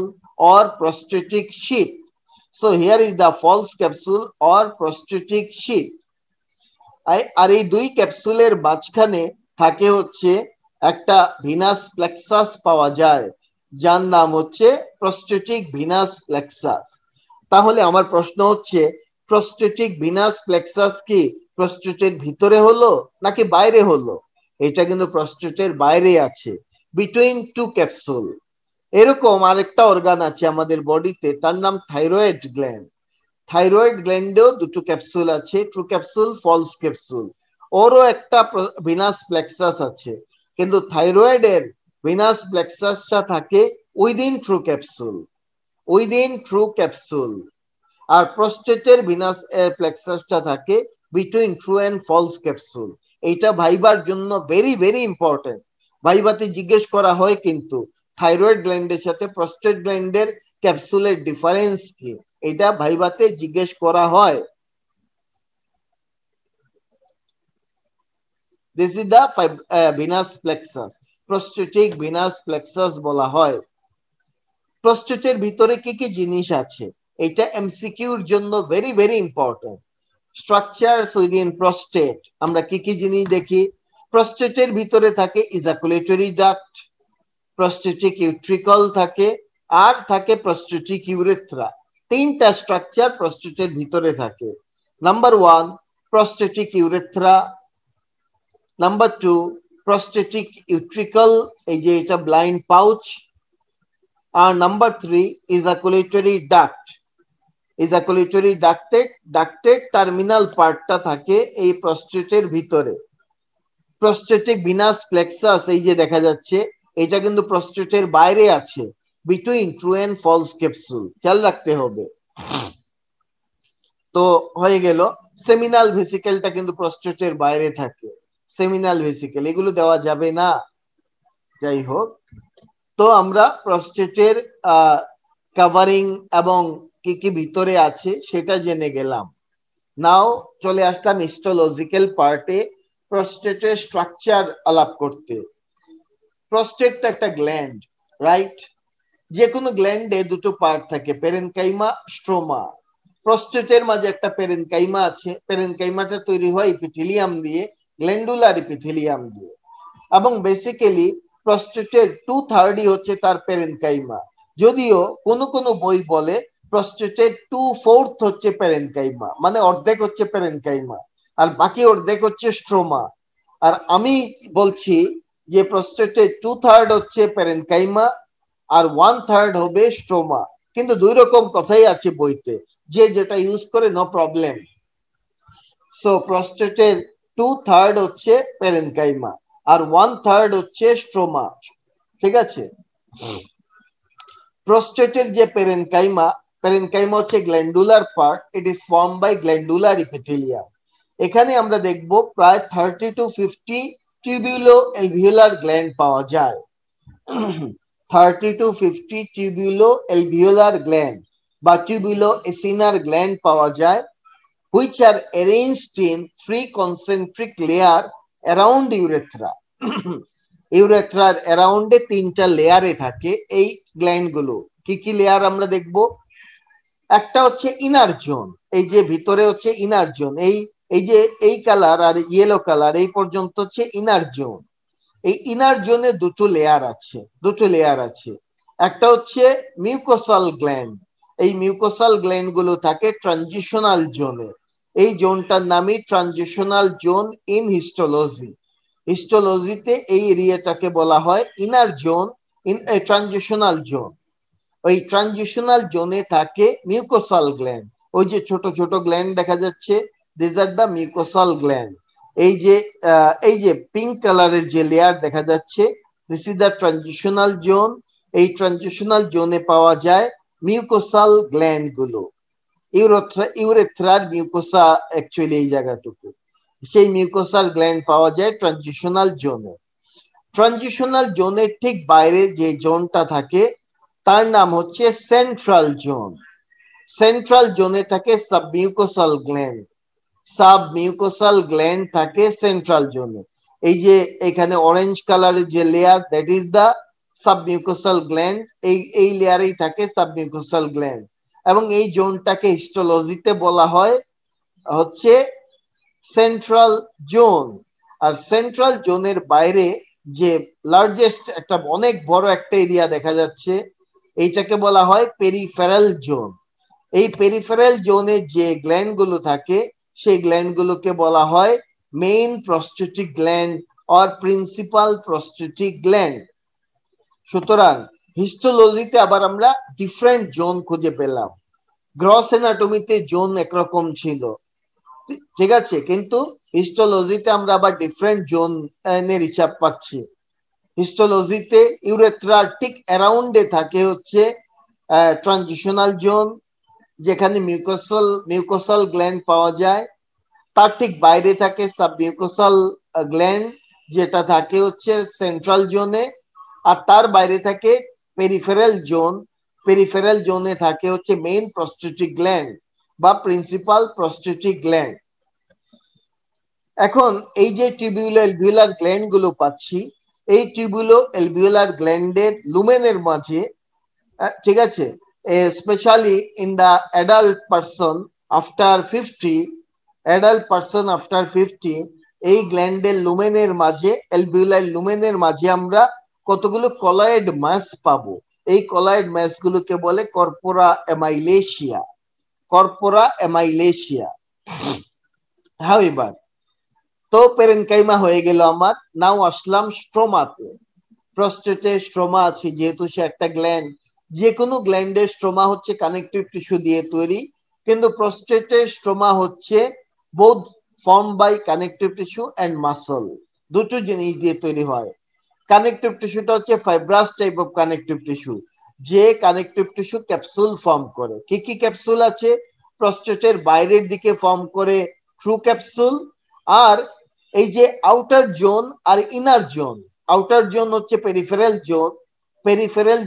or prostatic sheath. So here is the false capsule or prostatic sheath. আর এই দুই ক্যাপসুলের মাঝখানে থাকে হচ্ছে একটা ভিনাস প্লেক্সাস পাওয়া যায় যার নাম হচ্ছে প্রস্টেটিক ভিনাস প্লেক্সাস। তাহলে আমার প্রশ্ন হচ্ছে, প্রস্টেটিক ভিনাস প্লেক্সাস কি প্রস্টেটের ভিতরে হলো নাকি বাইরে হলো? এটা কিন্তু প্রস্টেটের বাইরে আছে, বিটুইন টু ক্যাপসুল। এরকম আরেকটা অর্গান আছে আমাদের বডিতে, তার নাম থাইরয়েড গ্ল্যান্ড। থাইরয়েড গ্ল্যান্ডেও দুটো ক্যাপসুল আছে, ট্রু ক্যাপসুল, ফলস ক্যাপসুল। ওরও একটা ভিনাস প্লেক্সাস আছে, কিন্তু থাইরয়েডের ভিনাস প্লেক্সাসটা থাকে উইদিন ট্রু ক্যাপসুল, আর প্রস্টেটের ভিনাস প্লেক্সাসটা থাকে between true and false capsule. এইটা ভাইবার জন্য ভেরি ভেরি ইম্পর্টেন্ট। ভাইবাতে জিজ্ঞেস করা হয় কিন্তু থাইরয়েড গ্ল্যান্ডের সাথে প্রস্টেট গ্ল্যান্ডের ক্যাপসুলের ডিফারেন্স কি, এটা ভাইবাতে জিজ্ঞেস করা হয়। This is the Venus plexus, prostatic venous plexus বলা হয়। প্রস্টেটের ভিতরে কি কি জিনিস আছে, এটা এমসিকিউর জন্য very very important. Structures within prostate আমরা কি কি জিনিস দেখি? প্রস্টেটের ভিতরে থাকে ইজাকুলেটরি ডাক্ট, প্রস্টেটিক ইউট্রিকল থাকে, আর থাকে প্রস্টেটিক ইউরেথ্রা। তিনটা স্ট্রাকচার প্রস্টেটের ভিতরে থাকে। Number 1 prostatic urethra, number 2 prostatic utricle, এই যে এটা ব্লাইন্ড পাউচ, আর নাম্বার 3 ইজাকুলেটরি ডাক্ট। ইজাকুলেটরি ডাক্টের টার্মিনাল পার্টটা থাকে এই প্রস্টেটের ভিতরে। প্রস্টেটিক ভিনাস প্লেক্সাস এই যে দেখা যাচ্ছে, এটা কিন্তু প্রস্টেটের বাইরে আছে, between true and false capsule, খেয়াল রাখতে হবে। তো হয়ে গেল। সেমিনাল ভেসিকেলটা কিন্তু প্রস্টেটের বাইরে থাকে, সেমিনাল ভেসিকেল এগুলো দেওয়া যাবে না। যাই হোক, তো আমরা প্রস্টেটের কভারিং এবং কি কি ভিতরে আছে সেটা জেনে গেলাম। নাও চলে আসলাম হিস্টোলজিক্যাল পার্টে, প্রস্টেটের স্ট্রাকচার আলাপ করতে। প্রস্টেটটা একটা গ্ল্যান্ড, রাইট? যে কোনো গ্ল্যান্ডে দুটো পার্ট থাকে, পেরেনকাইমা, স্ট্রোমা। প্রস্টেটের মাঝে একটা পেরেনকাইমা আছে, পেরেনকাইমাটা তৈরি হয় ইপিথেলিয়াম দিয়ে, গ্ল্যান্ডুলার ইপিথেলিয়াম দিয়ে। এবং বেসিক্যালি প্রস্টেটের 2/3 হচ্ছে তার পেরেনকাইমা, যদিও কোন কোন বই বলে প্রস্টেটের 2/4 হচ্ছে পেরেনকাইমা, মানে অর্ধেক হচ্ছে পেরেনকাইমা আর বাকি অর্ধেক হচ্ছে স্ট্রোমা। আর আমি বলছি যে প্রস্টেটের 2/3 হচ্ছে পেরেনকাইমা আর 1/3 হবে স্ট্রোমা, কিন্তু দুই রকম কথাই আছে বইতে, যে যেটা ইউজ করে নো প্রবলেম। সো প্রস্টেটের 2/3 হচ্ছে পেরেনকাইমা আর 1/3 হচ্ছে স্ট্রোমা, ঠিক আছে? প্রস্টেটের যে পেরেনকাইমা প্যারেনকাইমা হচ্ছে glandular part, it is form by glandular epithelium. এখানে আমরা দেখব প্রায় 30 to 50 টিউবুলো অ্যালভিওলার গ্ল্যান্ড পাওয়া যায়। 30 to 50 টিউবুলো অ্যালভিওলার গ্ল্যান্ড বা টিউবুলো এসিনার গ্ল্যান্ড পাওয়া যায়, which are arranged in 3 concentric layer around urethra. ইউরেথ্রার অ্যারাউন্ডে 3টা লেয়ারে থাকে এই গ্ল্যান্ড গুলো। কি কি লেয়ার আমরা দেখব? একটা হচ্ছে ইনার জোন, এই যে ভিতরে হচ্ছে ইনার জোন, এই যে এই কালার আর ইয়েলো কালার এই পর্যন্ত হচ্ছে ইনার জোন। এই ইনার জোনে দুটো লেয়ার আছে। একটা হচ্ছে মিউকোসাল গ্ল্যান্ড, এই মিউকোসাল গ্ল্যান্ড গুলো থাকে ট্রানজিশনাল জোনে। এই জোনটার নামই ট্রানজিশনাল জোন ইন হিস্টোলজি। হিস্টোলজিতে এই এরিয়াটাকে বলা হয় inner zone in a transitional zone. ওই ট্রানজিশনাল জোনে থাকে মিউকোসাল গ্ল্যান্ড, ওই যে ছোট ছোট গ্ল্যান্ড দেখা যাচ্ছে, this are the mucosal gland. এই যে পিঙ্ক কালারের যে লেয়ার দেখা যাচ্ছে, this is the transitional zone. এই ট্রানজিশনাল জোনে পাওয়া যায় মিউকোসাল গ্ল্যান্ড গুলো। ইউরেথ্রার মিউকোসা অ্যাকচুয়ালি এই জায়গাটুকু, সেই মিউকোসাল গ্ল্যান্ড পাওয়া যায় ট্রানজিশনাল জোনে। ট্রানজিশনাল জোনের ঠিক বাইরে যে জোনটা থাকে তার নাম হচ্ছে সেন্ট্রাল জোন। সেন্ট্রাল জোনে থাকে সাবমিউকোসাল গ্ল্যান্ড, সাবমিউকোসাল গ্ল্যান্ড থাকে সেন্ট্রাল জোনে। এই যে এখানে অরেঞ্জ কালারের যে layer, that is the submucosal gland. এই লেয়ারেই থাকে সাবমিউকোসাল গ্ল্যান্ড, এবং এই জোনটাকে হিস্টোলজিতে বলা হয় হচ্ছে সেন্ট্রাল জোন। আর সেন্ট্রাল জোনের বাইরে যে লার্জেস্ট একটা অনেক বড় একটা এরিয়া দেখা যাচ্ছে, এইটাকে বলা হয় পেরিফেরাল জোন। এই পেরিফেরাল জোনে যে গ্ল্যান্ড গুলো থাকে সেই গ্ল্যান্ড গুলোকে বলা হয় main prostatic gland or principal prostatic gland. সুতরাং হিস্টোলজিতে আবার আমরা ডিফারেন্ট জোন খুঁজে পেলাম। গ্রস অ্যানাটমিতে জোন একরকম ছিল, ঠিক আছে, কিন্তু হিস্টোলজিতে আমরা আবার ডিফারেন্ট জোন এর হিসাব পাচ্ছি। হিস্টোলজিতে ইউরেথ্রার ঠিক অ্যারাউন্ডে থাকে হচ্ছে ট্রানজিশনাল জোন, যেখানে মিউকোসাল গ্ল্যান্ড পাওয়া যায়। তার ঠিক বাইরে থাকে সাবমিউকোসাল গ্ল্যান্ড, যেটা থাকে হচ্ছে সেন্ট্রাল জোনে। আর তার বাইরে থাকে পেরিফেরাল জোন, পেরিফেরাল জোনে থাকে হচ্ছে মেইন প্রস্টেটিক গ্ল্যান্ড বা প্রিন্সিপাল প্রস্টেটিক গ্ল্যান্ড। এখন এই যে টিউবুলো অ্যালভিওলার গ্ল্যান্ড গুলো পাচ্ছি, এই টিউবুলো অ্যালভিওলার গ্ল্যান্ডের লুমেনের মাঝে, ঠিক আছে, specially in the adult person after 50, এই গ্ল্যান্ডের লুমেনের মাঝে, অ্যালভিওলার লুমেনের মাঝে আমরা কতগুলো কলয়েড মাস পাবো। এই কলয়েড মাস গুলোকে বলে কর্পোরা অ্যামাইলেশিয়া। হাউএভার, তো পেরেনকাইমা হয়ে গেল আমার। নাও আসলাম স্ট্রোমাতে। প্রস্টেটে স্ট্রোমা আছে, যেহেতু সে একটা গ্ল্যান্ড। যে কোনো গ্ল্যান্ডের স্ট্রোমা হচ্ছে কানেকটিভ টিস্যু দিয়ে তৈরি, কিন্তু প্রস্টেটের স্ট্রোমা হচ্ছে both form by connective tissue and muscle, দুটো জিনিস দিয়ে তৈরি হয়। কানেকটিভ টিস্যুটা হচ্ছে fibrous type of connective tissue, যে কানেকটিভ টিস্যু ক্যাপসুল ফর্ম করে। কি কি ক্যাপসুল আছে? প্রস্টেটের বাইরের দিকে ফর্ম করে থ্রু ক্যাপসুল, আর এই যে আউটার জোন আর ইনার জোন, আউটার জোন হচ্ছে পেরিফেরাল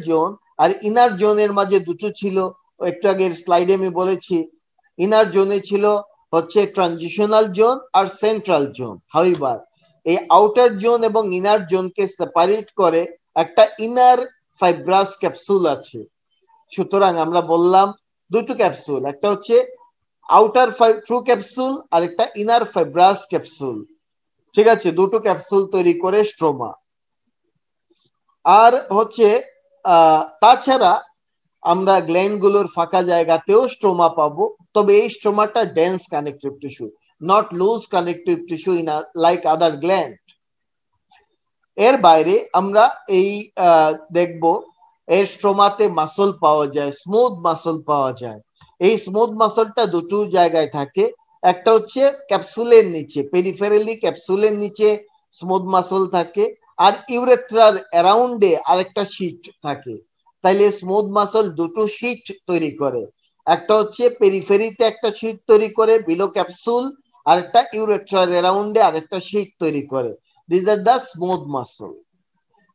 জোন, আর ইনার জোনের মাঝে দুটো ছিল, একটু আগের স্লাইডে আমি বলেছি। ইনার জোনে ছিল হচ্ছে ট্রানজিশনাল জোন আর সেন্ট্রাল জোন। হাউএভার, এই আউটার জোন এবং ইনার জোনকে সেপারেট করে একটা ইনার ফাইব্রাস ক্যাপসুল আছে। সুতরাং আমরা বললাম দুটো ক্যাপসুল, একটা হচ্ছে আউটার থ্রু ক্যাপসুল আর একটা ইনার ফাইব্রাস ক্যাপসুল, ঠিক আছে, দুটো ক্যাপসুল তৈরি করে স্ট্রোমা। আর হচ্ছে তাছাড়া আমরা গ্ল্যান্ড গুলোর ফাঁকা জায়গাতেও স্ট্রোমা পাবো, তবে এই স্ট্রোমাটা dense connective tissue, not loose connective tissue in like other gland. এর বাইরে আমরা এই দেখব এর স্ট্রোমাতে মাসল পাওয়া যায়, স্মুথ মাসল পাওয়া যায়। এই স্মুথ মাসলটা দুটো জায়গায় থাকে, একটা হচ্ছে ক্যাপসুলের নিচে, পেরিফেরালি ক্যাপসুলের নিচে স্মুথ মাসল থাকে, আর ইউরেথ্রার অ্যারাউন্ডে আরেকটা শীট থাকে। তাইলে স্মুথ মাসল দুটো শীট তৈরি করে। একটা হচ্ছে পেরিফেরিতে একটা শীট তৈরি করে বিলো ক্যাপসুল, আর একটা ইউরেথ্রার অ্যারাউন্ডে আরেকটা শীট তৈরি করে। This are the smooth muscle.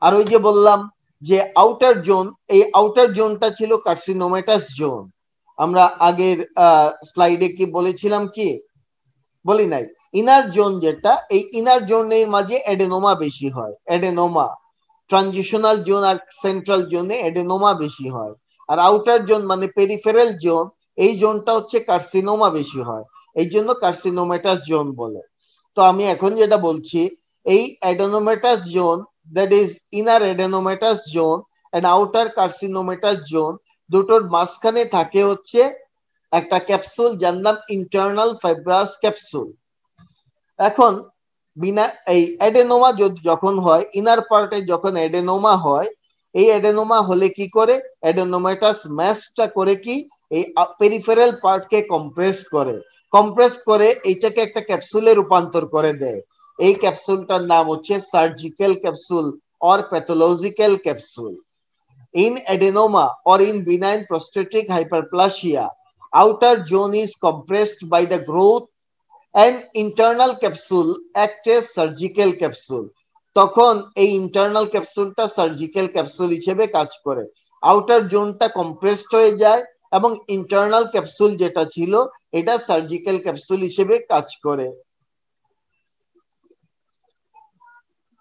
আর ওই যে বললাম যে আউটার জোন, এই আউটার জোনটা ছিল কার্সিনোমেটাস জোন। আমরা আগের স্লাইডে কি বলেছিলাম, কি বলি নাই, ইনার জোন যেটা, এই ইনার জোনের মাঝে এডেনোমা বেশি হয়, এডেনোমা। ট্রানজিশনাল জোন আর সেন্ট্রাল জোনে এডেনোমা বেশি হয়। আর আউটার জোন মানে পেরিফেরাল জোন, এই জোনটা হচ্ছে কার্সিনোমা বেশি হয়, এই জন্য কার্সিনোমেটাস জোন বলে। তো আমি এখন যেটা বলছি, এই adenomatous zone, that is inner adenomatous zone and outer carcinomatous zone, দুটোর মাঝখানে থাকে হচ্ছে একটা ক্যাপসুল যার নাম ইন্টারনাল ফাইব্রাস ক্যাপসুল। এখন বিনা এই অ্যাডেনোমা যখন হয়, ইনার পার্টে যখন অ্যাডেনোমা হয়, এই অ্যাডেনোমা হলে কি করে, অ্যাডেনোমাটাস ম্যাসটা করে কি এই পেরিফেরাল পার্টকে কম্প্রেস করে এইটাকে একটা ক্যাপসুলে রূপান্তর করে দেয়। এই ক্যাপসুলটার নাম হচ্ছে surgical capsule or pathological capsule. In adenoma or in benign prostatic hyperplasia, outer zone is compressed by the growth and internal capsule act as surgical capsule. তখন এই ইন্টারনাল ক্যাপসুলটা সার্জিক্যাল ক্যাপসুল হিসেবে কাজ করে। আউটার জোনটা কম্প্রেসড হয়ে যায় এবং ইন্টারনাল ক্যাপসুল যেটা ছিল এটা সার্জিক্যাল ক্যাপসুল হিসেবে কাজ করে।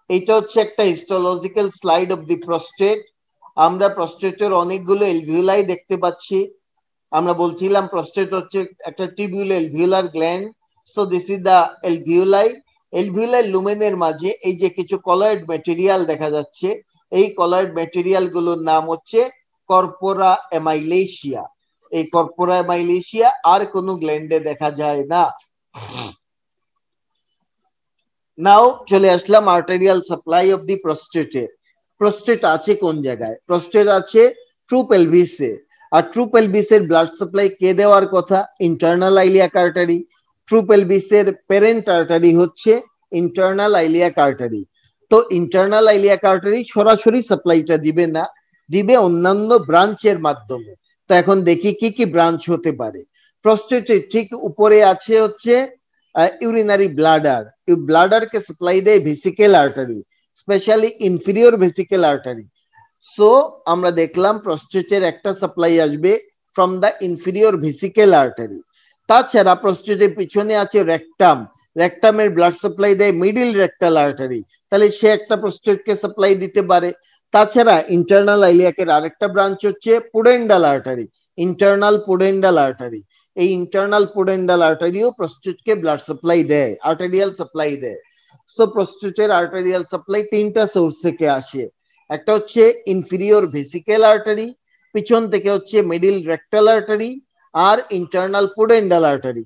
এটা হচ্ছে একটা histological slide of the prostate. আমরা প্রস্টেটের অনেকগুলো এলভিউলাই দেখতে পাচ্ছি। আমরা বলছিলাম প্রস্টেট হচ্ছে একটা tubuloalveolar gland. So this is the alveoli. Alveoli লুমেনের মাঝে এই যে কিছু কলয়েড ম্যাটেরিয়াল দেখা যাচ্ছে, এই কলয়েড ম্যাটেরিয়াল গুলোর নাম হচ্ছে কর্পোরা এমাইলেশিয়া। এই কর্পোরা এমাইলেশিয়া আর কোনো গ্ল্যান্ডে দেখা যায় না। নাও চলে আসলাম আর্টেরিয়াল সাপ্লাই অফ দি প্রস্টেটে। প্রস্টেট আছে কোন জায়গায়? প্রস্টেট আছে ট্রু পেলভিসে। আর ট্রু পেলভিসের ব্লাড সাপ্লাই কে দেওয়ার কথা? Internal iliac artery. ট্রু পেলভিসের প্যারেন্ট আর্টারি হচ্ছে ইন্টারনাল আইলিয়াক আর্টারি। তো ইন্টারনাল আইলিয়াক আর্টারি সরাসরি সাপ্লাইটা দিবে না, দিবে অন্যান্য ব্রাঞ্চের মাধ্যমে। তো এখন দেখি কি কি ব্রাঞ্চ হতে পারে। প্রস্টেটের ঠিক উপরে আছে হচ্ছে ইউরিনারি ব্লাডার। ব্লাডারকে সাপ্লাই দেয় vesical artery, specially inferior vesical artery. So আমরা দেখলাম প্রস্টেটের একটা সাপ্লাই আসবে from the inferior vesical artery. তাছাড়া প্রস্টেটের পিছনে আছে রেকটাম। রেকটামের ব্লাড সাপ্লাই দেয় মিডিল রেকটাল আর্টারি, তাহলে সে একটা প্রস্টেটকে সাপ্লাই দিতে পারে। তাছাড়া ইন্টারনাল আইলিয়াকের আরেকটা ব্রাঞ্চ হচ্ছে pudendal artery, internal pudendal artery. এই ইন্টারনাল পুডেন্ডাল আর্টারিও প্রস্টেটকে ব্লাড সাপ্লাই দেয়, আর্টারিয়াল সাপ্লাই দেয়। সো প্রস্টেটের আর্টারিয়াল সাপ্লাই তিনটা সোর্স থেকে আসে। একটা হচ্ছে ইনফিরিয়র ভেসিকেল আর্টারি, পিছন থেকে হচ্ছে মিডিল রেকটাল আর্টারি, আর ইন্টারনাল পুডেন্ডাল আর্টারি।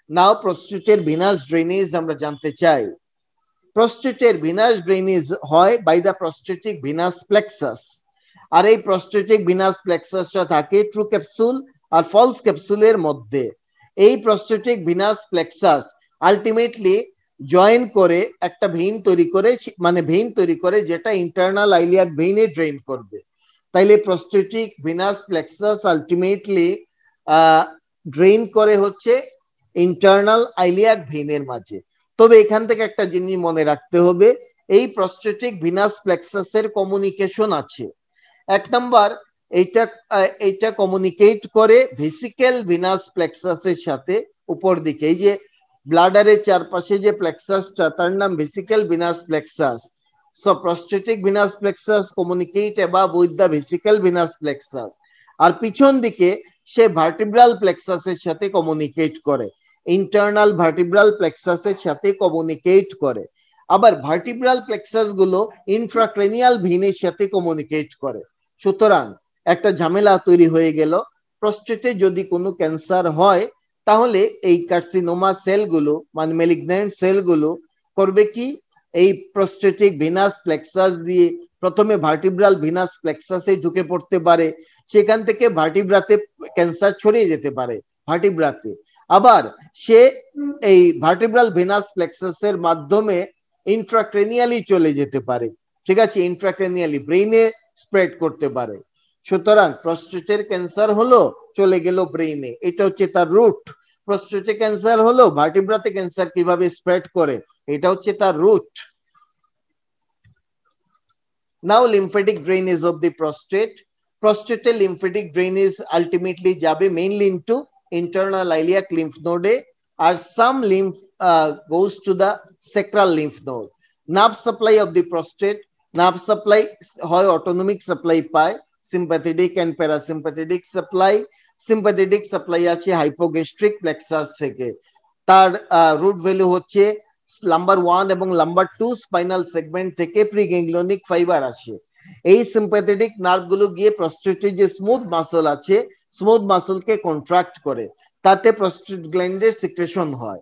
নাও প্রস্টেটের ভিনাস ড্রেনেজ আমরা জানতে চাই। প্রস্টেটের ভিনাস ড্রেনেজ হয় by the prostatic venous plexus. আর এই প্রস্টেটিক ভিনাস প্লেক্সাসটা থাকে ট্রু ক্যাপসুল আর ফলস ক্যাপসুলের মধ্যে। এই prostatic venous plexus ultimately join করে একটা ভেইন তৈরি করে, মানে ভেইন তৈরি করে যেটা ইন্টারনাল আইলিয়াক ভেইনে ড্রেন করবে। তাইলে prostatic venous plexus ultimately drain করে হচ্ছে ইন্টারনাল আইলিয়াক ভেইনের মাঝে। তবে এখান থেকে একটা জিনিস মনে রাখতে হবে, এই প্রস্টেটিক ভিনাস প্লেক্সাসের কমিউনিকেশন আছে। এক নাম্বার, এইটা কমিউনিকেট করে ভেসিকেল ভিনাস প্লেক্সাসের সাথে উপর দিকে। এই যে ব্লাডারের চারপাশে যে প্লেক্সাসটা তার নাম vesical venous plexus. So prostatic venous plexus communicate above with the vesical venous plexus. আর পিছন দিকে সে ভার্টিব্রাল প্লেক্সাসের সাথে কমিউনিকেট করে, ইন্টারনাল ভার্টিব্রাল প্লেক্সাসের সাথে কমিউনিকেট করে। আবার ভার্টিব্রাল প্লেক্সাস গুলো ইন্ট্রাক্রেনিয়াল ভেইনের সাথে কমিউনিকেট করে। সুতরাং একটা ঝামেলা তৈরি হয়ে গেল, প্রস্টেটে যদি কোনো ক্যান্সার হয় তাহলে এই কার্সিনোমা সেলগুলো মানে ম্যালিগন্যান্ট সেলগুলো করবে কি, এই প্রস্টেটিক ভিনাস প্লেক্সাস দিয়ে প্রথমে ভার্টিব্রাল ভিনাস প্লেক্সাসে ঢুকে পড়তে পারে, সেখান থেকে ভার্টিব্রাতে ক্যান্সার ছড়িয়ে যেতে পারে ভার্টিব্রাতে। আবার সে এই ভার্টিব্রাল ভিনাস প্লেক্সাসের মাধ্যমে ইন্ট্রাক্রেনিয়ালি চলে যেতে পারে, ঠিক আছে, ইন্ট্রাক্রেনিয়ালি ব্রেইনে স্প্রেড করতে পারে। সুতরাং প্রস্টেটের ক্যান্সার হলো চলে গেল ব্রেইনে, এটা হচ্ছে তার রুট। প্রস্টেটে ক্যান্সার হলো ভার্টিব্রাতে ক্যান্সার কিভাবে স্প্রেড করে, এটা হচ্ছে তার root. Now lymphatic drainage of the prostate. Prostate lymphatic drainage ultimately যাবে mainly into internal iliac lymph node, আর some lymph goes to the sacral lymph node. Nerve supply of the prostate, nerve supply হয় autonomic supply পায়, sympathetic and parasympathetic supply. Sympathetic supply আছে hypogastric plexus থেকে, তার রুট ভ্যালু হচ্ছে লাম্বার 1 এবং লাম্বার 2 স্পাইনাল সেগমেন্ট থেকে প্রিগ্যাংলিয়নিক ফাইবার আসে। এই সিম্প্যাথেটিক নার্ভ গুলো গিয়ে প্রস্টেটে যে স্মুথ মাসল আছে, স্মুথ মাসলকে কন্ট্রাক্ট করে, তাতে প্রস্টেট গ্ল্যান্ডের সিক্রেশন হয়।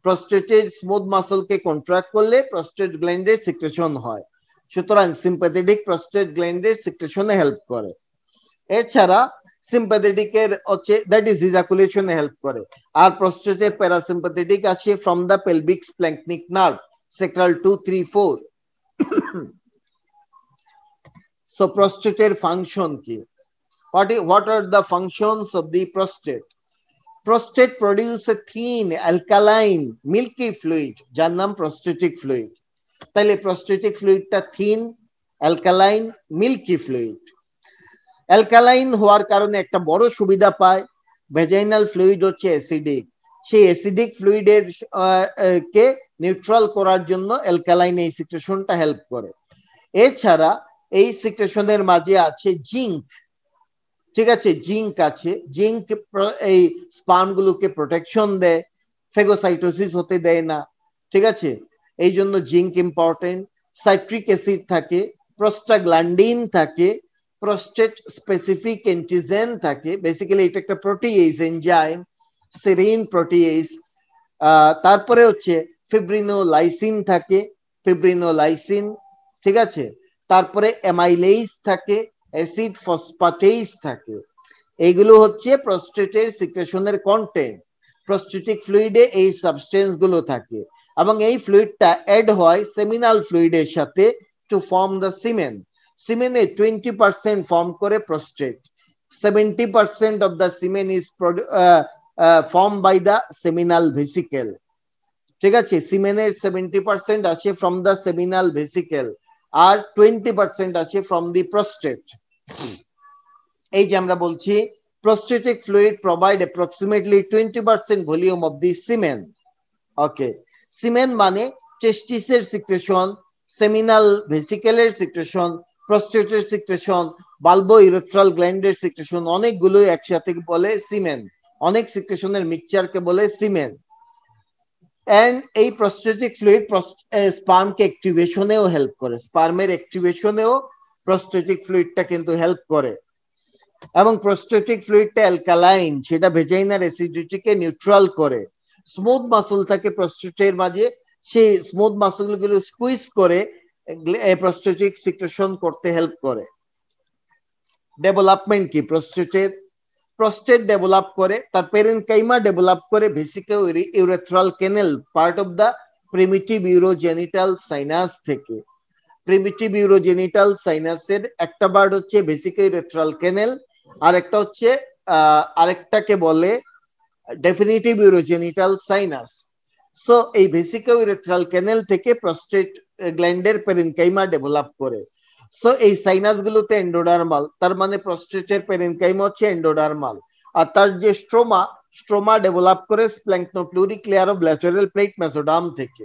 প্রস্টেটের স্মুথ মাসলকে কন্ট্রাক্ট করলে প্রস্টেট গ্ল্যান্ডের সিক্রেশন হয়। সুতরাং সিম্প্যাথেটিক প্রস্টেট গ্ল্যান্ডের সিক্রেশনে হেল্প করে। এছাড়া সিম্প্যাথেটিকের হচ্ছে দ্যাট ইজ ইজাকুলেশনে হেল্প করে। আর প্রস্টেটের প্যারাসিম্প্যাথেটিক আছে from the pelvic splanchnic nerve, sacral 2, 3, 4। So প্রস্টেটের ফাংশন কি? What are the functions of the prostate? Prostate produce a thin alkaline milky fluid যার নাম prostatic fluid। তাহলে prostatic fluidটা thin alkaline milky fluid। Alkaline হওয়ার কারণে একটা বড় সুবিধা পায়, ভ্যাজাইনাল ফ্লুইড হচ্ছে অ্যাসিডিক, সেই অ্যাসিডিক ফ্লুইডের কে নিউট্রাল করার জন্য অ্যালকালাইন এই সিক্রেশনটা হেল্প করে। এছাড়া এই সিক্রেশনের মাঝে আছে জিঙ্ক, ঠিক আছে, জিঙ্ক আছে। জিঙ্ক এই স্পার্ম গুলোকে প্রোটেকশন দেয়, ফেগোসাইটোসিস হতে দেয় না, ঠিক আছে, এই জন্য জিঙ্ক ইম্পর্টেন্ট। সাইট্রিক অ্যাসিড থাকে, প্রোস্টাগ্ল্যান্ডিন থাকে, প্রোস্টেট স্পেসিফিক অ্যান্টিজেন থাকে, বেসিক্যালি এটা একটা প্রোটিয়েজ এনজাইম, সেরিন প্রোটিয়েজ। তারপরে হচ্ছে ফিব্রিনোলাইসিন থাকে, ফিব্রিনোলাইসিন, ঠিক আছে, তারপরে অ্যামাইলেজ থাকে, অ্যাসিড ফসফাটেজ থাকে। এইগুলো হচ্ছে প্রস্টেটের সিক্রেশনের কন্টেন্ট। প্রস্টেটিক ফ্লুইডে এই সাবস্টেন্স গুলো থাকে এবং এই ফ্লুইডটা অ্যাড হয় সেমিনাল ফ্লুইডের সাথে টু ফর্ম দ্য সিমেন। সিমেনে 20% ফর্ম করে prostate, 70% of the semen is formed by the seminal vesicle, ঠিক আছে। সিমেনের 70% আসে ফ্রম দ্য সেমিনাল ভেসিকেল আর 20% আসে ফ্রম দি প্রস্টেট। এই যে আমরা বলছি prostatic fluid provide approximately 20% volume of the semen. Okay, semen মানে টেস্টিসের সিক্রেশন, সেমিনাল ভেসিকেলের সিক্রেশন, প্রস্টেটের সিক্রেশন, বাল্বো ইউরেথ্রাল গ্ল্যান্ডের সিক্রেশন, অনেকগুলো একসাথে বলে সিমেন, অনেক সিক্রেশনের মিক্সচারকে বলে সিমেন। এন্ড এই প্রস্টেটিক ফ্লুইড স্পার্মকে অ্যাক্টিভেশনেও হেল্প করে, স্পার্মের অ্যাক্টিভেশনেও প্রস্টেটিক ফ্লুইডটা কিন্তু হেল্প করে। এবং প্রস্টেটিক ফ্লুইডটা অ্যালকালাইন, সেটা ভেজাইনার অ্যাসিডিটিকে নিউট্রাল করে। স্মুথ মাসল থাকে প্রস্টেটের মাঝে, সেই স্মুথ মাসলগুলো স্কুইজ করে প্রস্টেটিক সিক্রেশন করতে হেল্প করে। ডেভেলপমেন্ট কি প্রস্টেটের? প্রস্টেট ডেভেলপ করে, তার পেরেনকাইমা ডেভেলপ করে vesical urethral canal, part of the primitive urogenital sinus থেকে। প্রিমিটিভ ইউরোজেনিটাল সাইনাসের একটা পার্ট হচ্ছে ভেসিকেল ইউরেথ্রাল ক্যানেল, আর একটা হচ্ছে আরেকটাকে বলে ডেফিনিটিভ ইউরোজেনিটাল সাইনাস। সো এই ভেসিকেল ইউরেথ্রাল ক্যানেল থেকে প্রস্টেট গ্ল্যান্ডের পেরেনকাইমা ডেভেলপ করে। সো এই সাইনাস গুলোতে এন্ডোডার্মাল, তার মানে প্রস্টেটের পেরেনকাইমা হচ্ছে এন্ডোডার্মাল, আর তার যে স্ট্রোমা, স্ট্রোমা ডেভেলপ করে splanchnopleuric layer of lateral plate mesoderm থেকে।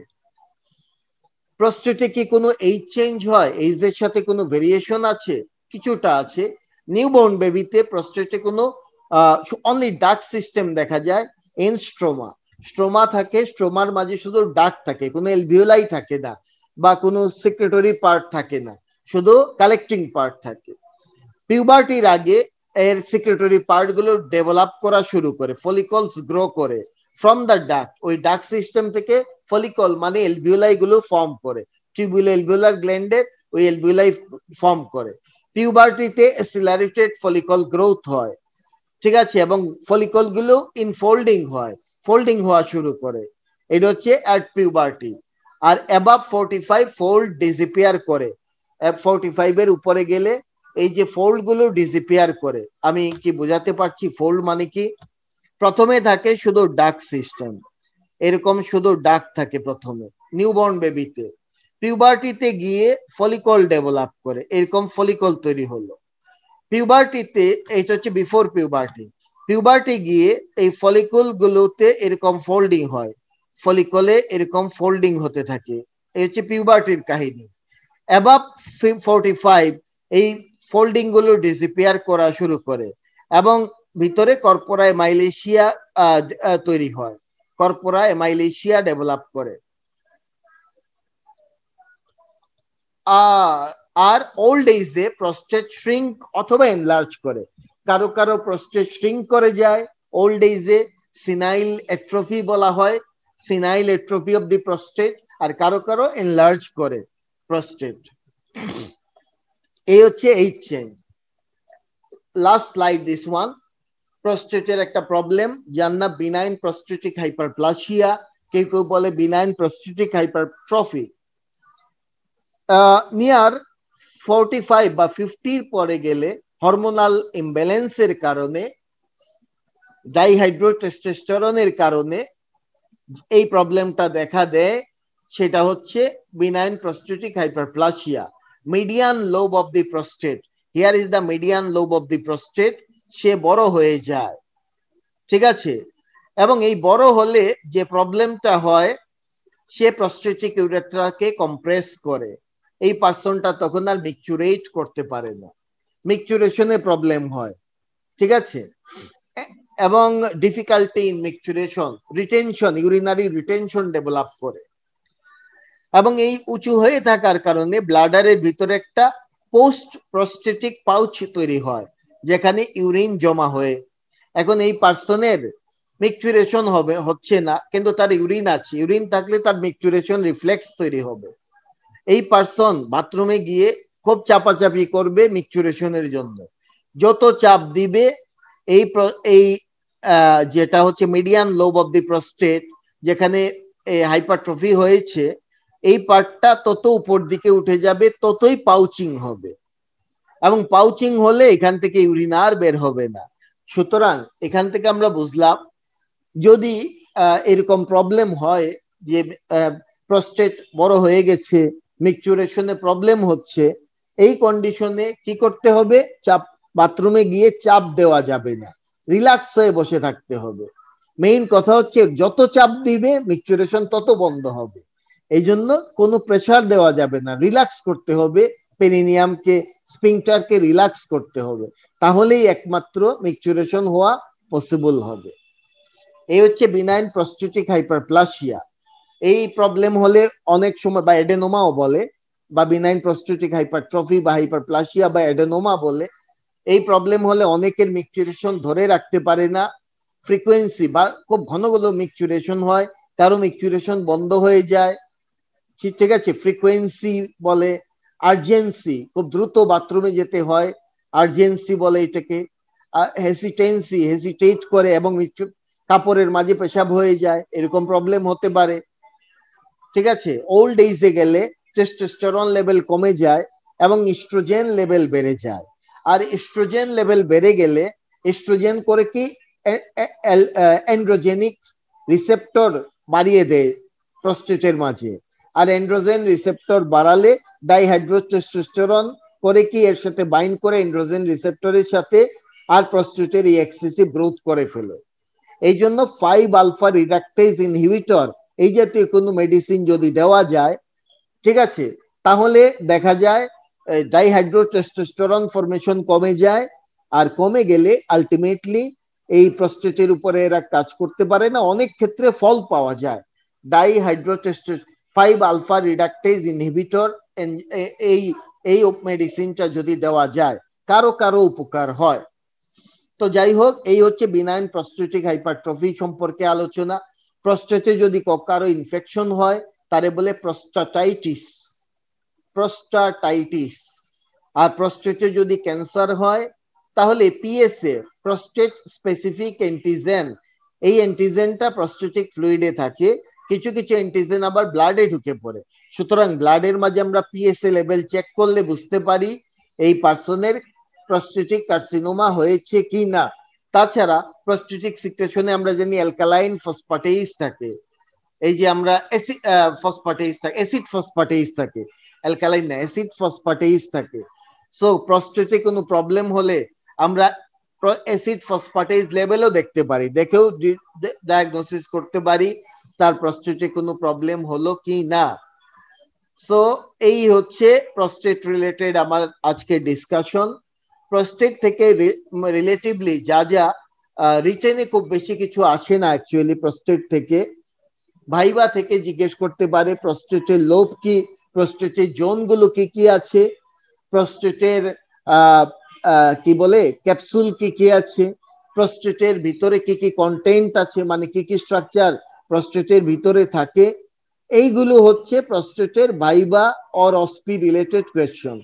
প্রস্টেটে কি কোনো এইজ চেঞ্জ হয়? এইজের সাথে কোনো ভেরিয়েশন আছে? কিছুটা আছে। নিউবর্ন বেবিতে প্রস্টেটে কোনো অনলি ডাক সিস্টেম দেখা যায় ইন স্ট্রোমা। স্ট্রোমা থাকে, স্ট্রোমার মাঝে শুধু ডাক থাকে, কোনো এলভিওলাই থাকে না বা কোনো সেক্রেটরি পার্ট থাকে না, শুধু কালেক্টিং পার্ট থাকে। পিউবার্টির আগে এর সেক্রেটরি পার্ট গুলো ডেভেলপ করা শুরু করে, ফলিকলস গ্রো করে ফ্রম দ্য ডাক, ওই ডাক সিস্টেম থেকে ফলিকল মানে এলভিওলাই গুলো ফর্ম করে, টিউবুলো এলভিওলার গ্ল্যান্ডের ওই এলভিওলাই ফর্ম করে। পিউবার্টিতে অ্যাসিলারেটেড ফলিকল গ্রোথ হয়, ঠিক আছে, এবং ফলিকল গুলো ইনফোল্ডিং হয়, ফোল্ডিং হওয়া শুরু করে, এটা হচ্ছে অ্যাট পিউবার্টি। আর অ্যাবাভ 45 ফোল্ড ডিসঅ্যাপিয়ার করে, 45 এর উপরে গেলে এই যে ফোল্ড গুলো ডিসঅ্যাপিয়ার করে। আমি কি বোঝাতে পারছি? ফোল্ড মানে কি? প্রথমে থাকে শুধু ডাক সিস্টেম, এরকম শুধু ডাক থাকে প্রথমে নিউবর্ন বেবিতে। পিউবার্টিতে গিয়ে ফলিকল ডেভেলপ করে, এরকম ফলিকল তৈরি হলো। পিউবার্টিতে, এইটা হচ্ছে বিফোর পিউবার্টি, পিউবার্টি গিয়ে এই ফলিকল গুলোতে এরকম ফোল্ডিং হয়, ফলিকলে এরকম ফোল্ডিং হতে থাকে। এই হচ্ছে পিউবার্টির কাহিনী। অ্যাবাভ 45 এই ফোল্ডিং গুলো ডিসঅ্যাপিয়ার করা শুরু করে এবং ভিতরে কর্পোরা এমাইলেশিয়া তৈরি হয়, কর্পোরা এমাইলেশিয়া ডেভেলপ করে। আর ওল্ড এজে প্রস্টেট শ্রিঙ্ক অথবা এনলার্জ করে। কারো কারো প্রস্টেট শ্রিঙ্ক করে যায় ওল্ড এজে, সিনাইল এট্রফি বলা হয়, senile atrophy of the prostate. আর কারো কারো এনলার্জ করে প্রস্টেট। এই হচ্ছে এই change. Last slide this one. প্রস্টেটের একটা প্রবলেম যার নাম বিনাইন প্রস্টেটিক হাইপারপ্লাসিয়া, কেউ কেউ বলে বিনাইন প্রস্টেটিক হাইপারট্রফি। নিয়ার 45 বা 50 পরে গেলে হরমোনাল ইমব্যালেন্সের কারণে, ডাইহাইড্রোটেস্টোস্টেরনের কারণে এই প্রবলেমটা দেখা দেয়। সেটা হচ্ছে benign prostatic hyperplasia. Median lobe of the prostate, here is the median lobe of the prostate, সে বড় হয়ে যায়, ঠিক আছে? এবং এই বড় হলে যে প্রবলেমটা হয়, সে প্রস্টেটিক ইউরেথ্রাকে কম্প্রেস করে। এই পার্সনটা তখন আর মিকচুরেট করতে পারে না, মিকচুরেশনে প্রবলেম হয়, ঠিক আছে? এবং difficulty in micturition, retention, urinary retention develop করে। এবং এই উঁচু হয়ে থাকার কারণে ব্লাডারের ভিতরে একটা পোস্ট প্রস্টেটিক পাউচ তৈরি হয়, যেখানে ইউরিন জমা হয়ে। এখন এই পার্সনের মিকচুরেশন হচ্ছে না, কিন্তু তার ইউরিন আছে, ইউরিন থাকলে তার মিকচুরেশন রিফ্লেক্স তৈরি হবে। এই পার্সন বাথরুমে গিয়ে খুব চাপাচাপি করবে মিকচুরেশনের জন্য। যত চাপ দিবে এই যেটা হচ্ছে median lobe of the prostate, যেখানে হাইপারট্রফি হয়েছে, এই পার্টটা তত উপর দিকে উঠে যাবে, ততই পাউচিং হবে। এবং পাউচিং হলে এখান থেকে ইউরিন আর বের হবে না। সুতরাং এখান থেকে আমরা বুঝলাম, যদি এরকম প্রবলেম হয় যে প্রস্টেট বড় হয়ে গেছে, মিকচুরেশনে প্রবলেম হচ্ছে, এই কন্ডিশনে কি করতে হবে? বাথরুমে গিয়ে চাপ দেওয়া যাবে না, রিল্যাক্স হয়ে বসে থাকতে হবে। মেইন কথা হচ্ছে যত চাপ দিবে মিকচুরেশন তত বন্ধ হবে। এই জন্য কোনো প্রেসার দেওয়া যাবে না, রিল্যাক্স করতে হবে, পেরিনিয়ামকে, স্ফিংক্টারকে রিল্যাক্স করতে হবে, তাহলেই একমাত্র মিকচুরেশন হওয়া পসিবল হবে। এই হচ্ছে বিনাইন প্রস্টেটিক হাইপারপ্লাসিয়া। এই প্রবলেম হলে অনেক সময়, বা এডেনোমাও বলে, বা বিনাইন প্রস্টেটিক হাইপারট্রফি বা হাইপারপ্লাসিয়া বা এডেনোমা বলে, এই প্রবলেম হলে অনেকের মিকচুরেশন ধরে রাখতে পারে না, ফ্রিকোয়েন্সি বা খুব ঘন ঘন মিকচুরেশন হয়, কারো মিকচুরেশন বন্ধ হয়ে যায়, ঠিক আছে? ফ্রিকোয়েন্সি বলে, আর্জেন্সি, খুব দ্রুত বাথরুমে যেতে হয়, আর্জেন্সি বলে এটাকে। হেসিটেন্সি, হেসিটেট করে এবং কাপড়ের মাঝে পেশাব হয়ে যায়, এরকম প্রবলেম হতে পারে, ঠিক আছে? ওল্ড এজে গেলে টেস্টোস্টেরন লেভেল কমে যায় এবং ইস্ট্রোজেন লেভেল বেড়ে যায়। আর ইস্ট্রোজেন লেভেল বেড়ে গেলে ইস্ট্রোজেন করে কি এন্ড্রোজেনিক রিসেপ্টর বাড়িয়ে দেয় প্রস্টেটের মাঝে। আর এন্ড্রোজেন রিসেপ্টর বাড়ালে ডাইহাইড্রোটেস্টোস্টেরন করে কি এর সাথে বাইন্ড করে এন্ড্রোজেন রিসেপ্টরের সাথে, আর প্রস্টেটের এই এক্সেসিভ গ্রোথ করে ফেলে। এই জন্য 5 আলফা রিডাক্টেজ ইনহিবিটর, এই জাতীয় কোনো মেডিসিন যদি দেওয়া যায়, ঠিক আছে, তাহলে দেখা যায় ডাইহাইড্রোটেস্টোস্টেরন ফরমেশন কমে যায়। আর কমে গেলে আলটিমেটলি এই প্রস্টেটের উপরে এরা কাজ করতে পারে না, অনেক ক্ষেত্রে ফল পাওয়া যায়। ডাইহাইড্রোটেস্টো 5 আলফা রিডাক্টেজ ইনহিবিটর, এই মেডিসিনটা যদি দেওয়া যায়, কারো কারো উপকার হয়। তো যাই হোক, এই হচ্ছে বিনাইন প্রস্টেটিক হাইপারট্রফি সম্পর্কে আলোচনা। প্রস্টেটে যদি কারো ইনফেকশন হয়, তারে বলে প্রস্টাটাইটিস, প্রস্টাটাইটিস। আর প্রস্টেটে যদি ক্যান্সার হয়, তাহলে পিএসএ, প্রস্টেট স্পেসিফিক অ্যান্টিজেন, এই অ্যান্টিজেনটা প্রস্টেটিক ফ্লুইডে থাকে, কিছু কিছু অ্যান্টিজেন আবার ব্লাডে ঢুকে পড়ে। সুতরাং ব্লাডের মাঝে আমরা পিএসএ লেভেল চেক করলে বুঝতে পারি এই পার্সনের প্রস্টেটিক কার্সিনোমা হয়েছে কি না। তাছাড়া প্রস্টেটিক সিক্রেশনে আমরা জানি অ্যালকালাইন ফসফেটেজ থাকে, এই যে আমরা ফসফেটেজ থাকে, অ্যাসিড ফসফেটেজ থাকে, অ্যালকালাইন না অ্যাসিড ফসফেটেজ থাকে। সো প্রস্টেটে কোনো প্রবলেম হলে আমরা অ্যাসিড ফসফেটেজ লেভেলও দেখতে পারি, দেখেও ডায়াগনোসিস করতে পারি তার প্রস্টেটে কোনো প্রবলেম হলো কি না। সো এই হচ্ছে প্রস্টেট রিলেটেড আমার আজকে ডিসকাশন। প্রস্টেট থেকে রিলেটিভলি যা যা রিটেনে খুব বেশি কিছু আসে না অ্যাকচুয়ালি প্রস্টেট থেকে, ভাইবা থেকে জিজ্ঞেস করতে পারে প্রস্টেটের লোব কি, প্রস্টেটের জোন গুলো কি কি আছে, প্রস্টেটের কি বলে ক্যাপসুল কি কি আছে, প্রস্টেটের ভিতরে কি কি কন্টেন্ট আছে, মানে কি কি স্ট্রাকচার প্রস্টেটের ভিতরে থাকে, এইগুলো হচ্ছে প্রস্টেটের ভাইবা অর অসপি রিলেটেড কোয়েশ্চন।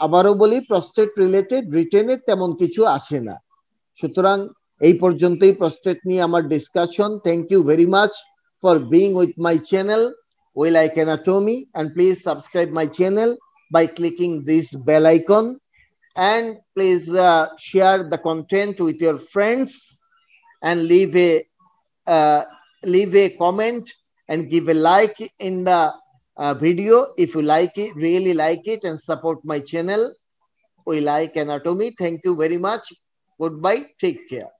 আবারও বলি প্রস্টেট রিলেটেড রিটেনে তেমন কিছু আসে না। সুতরাং এই পর্যন্তই প্রস্টেট নিয়ে আমার discussion. Thank you very much for being with my channel We Like Anatomy, and please subscribe my channel by clicking this bell icon, and please share the content with your friends and leave a comment and give a like in the video if you like it, really like it, and support my channel We Like Anatomy. Thank you very much. Goodbye. Take care.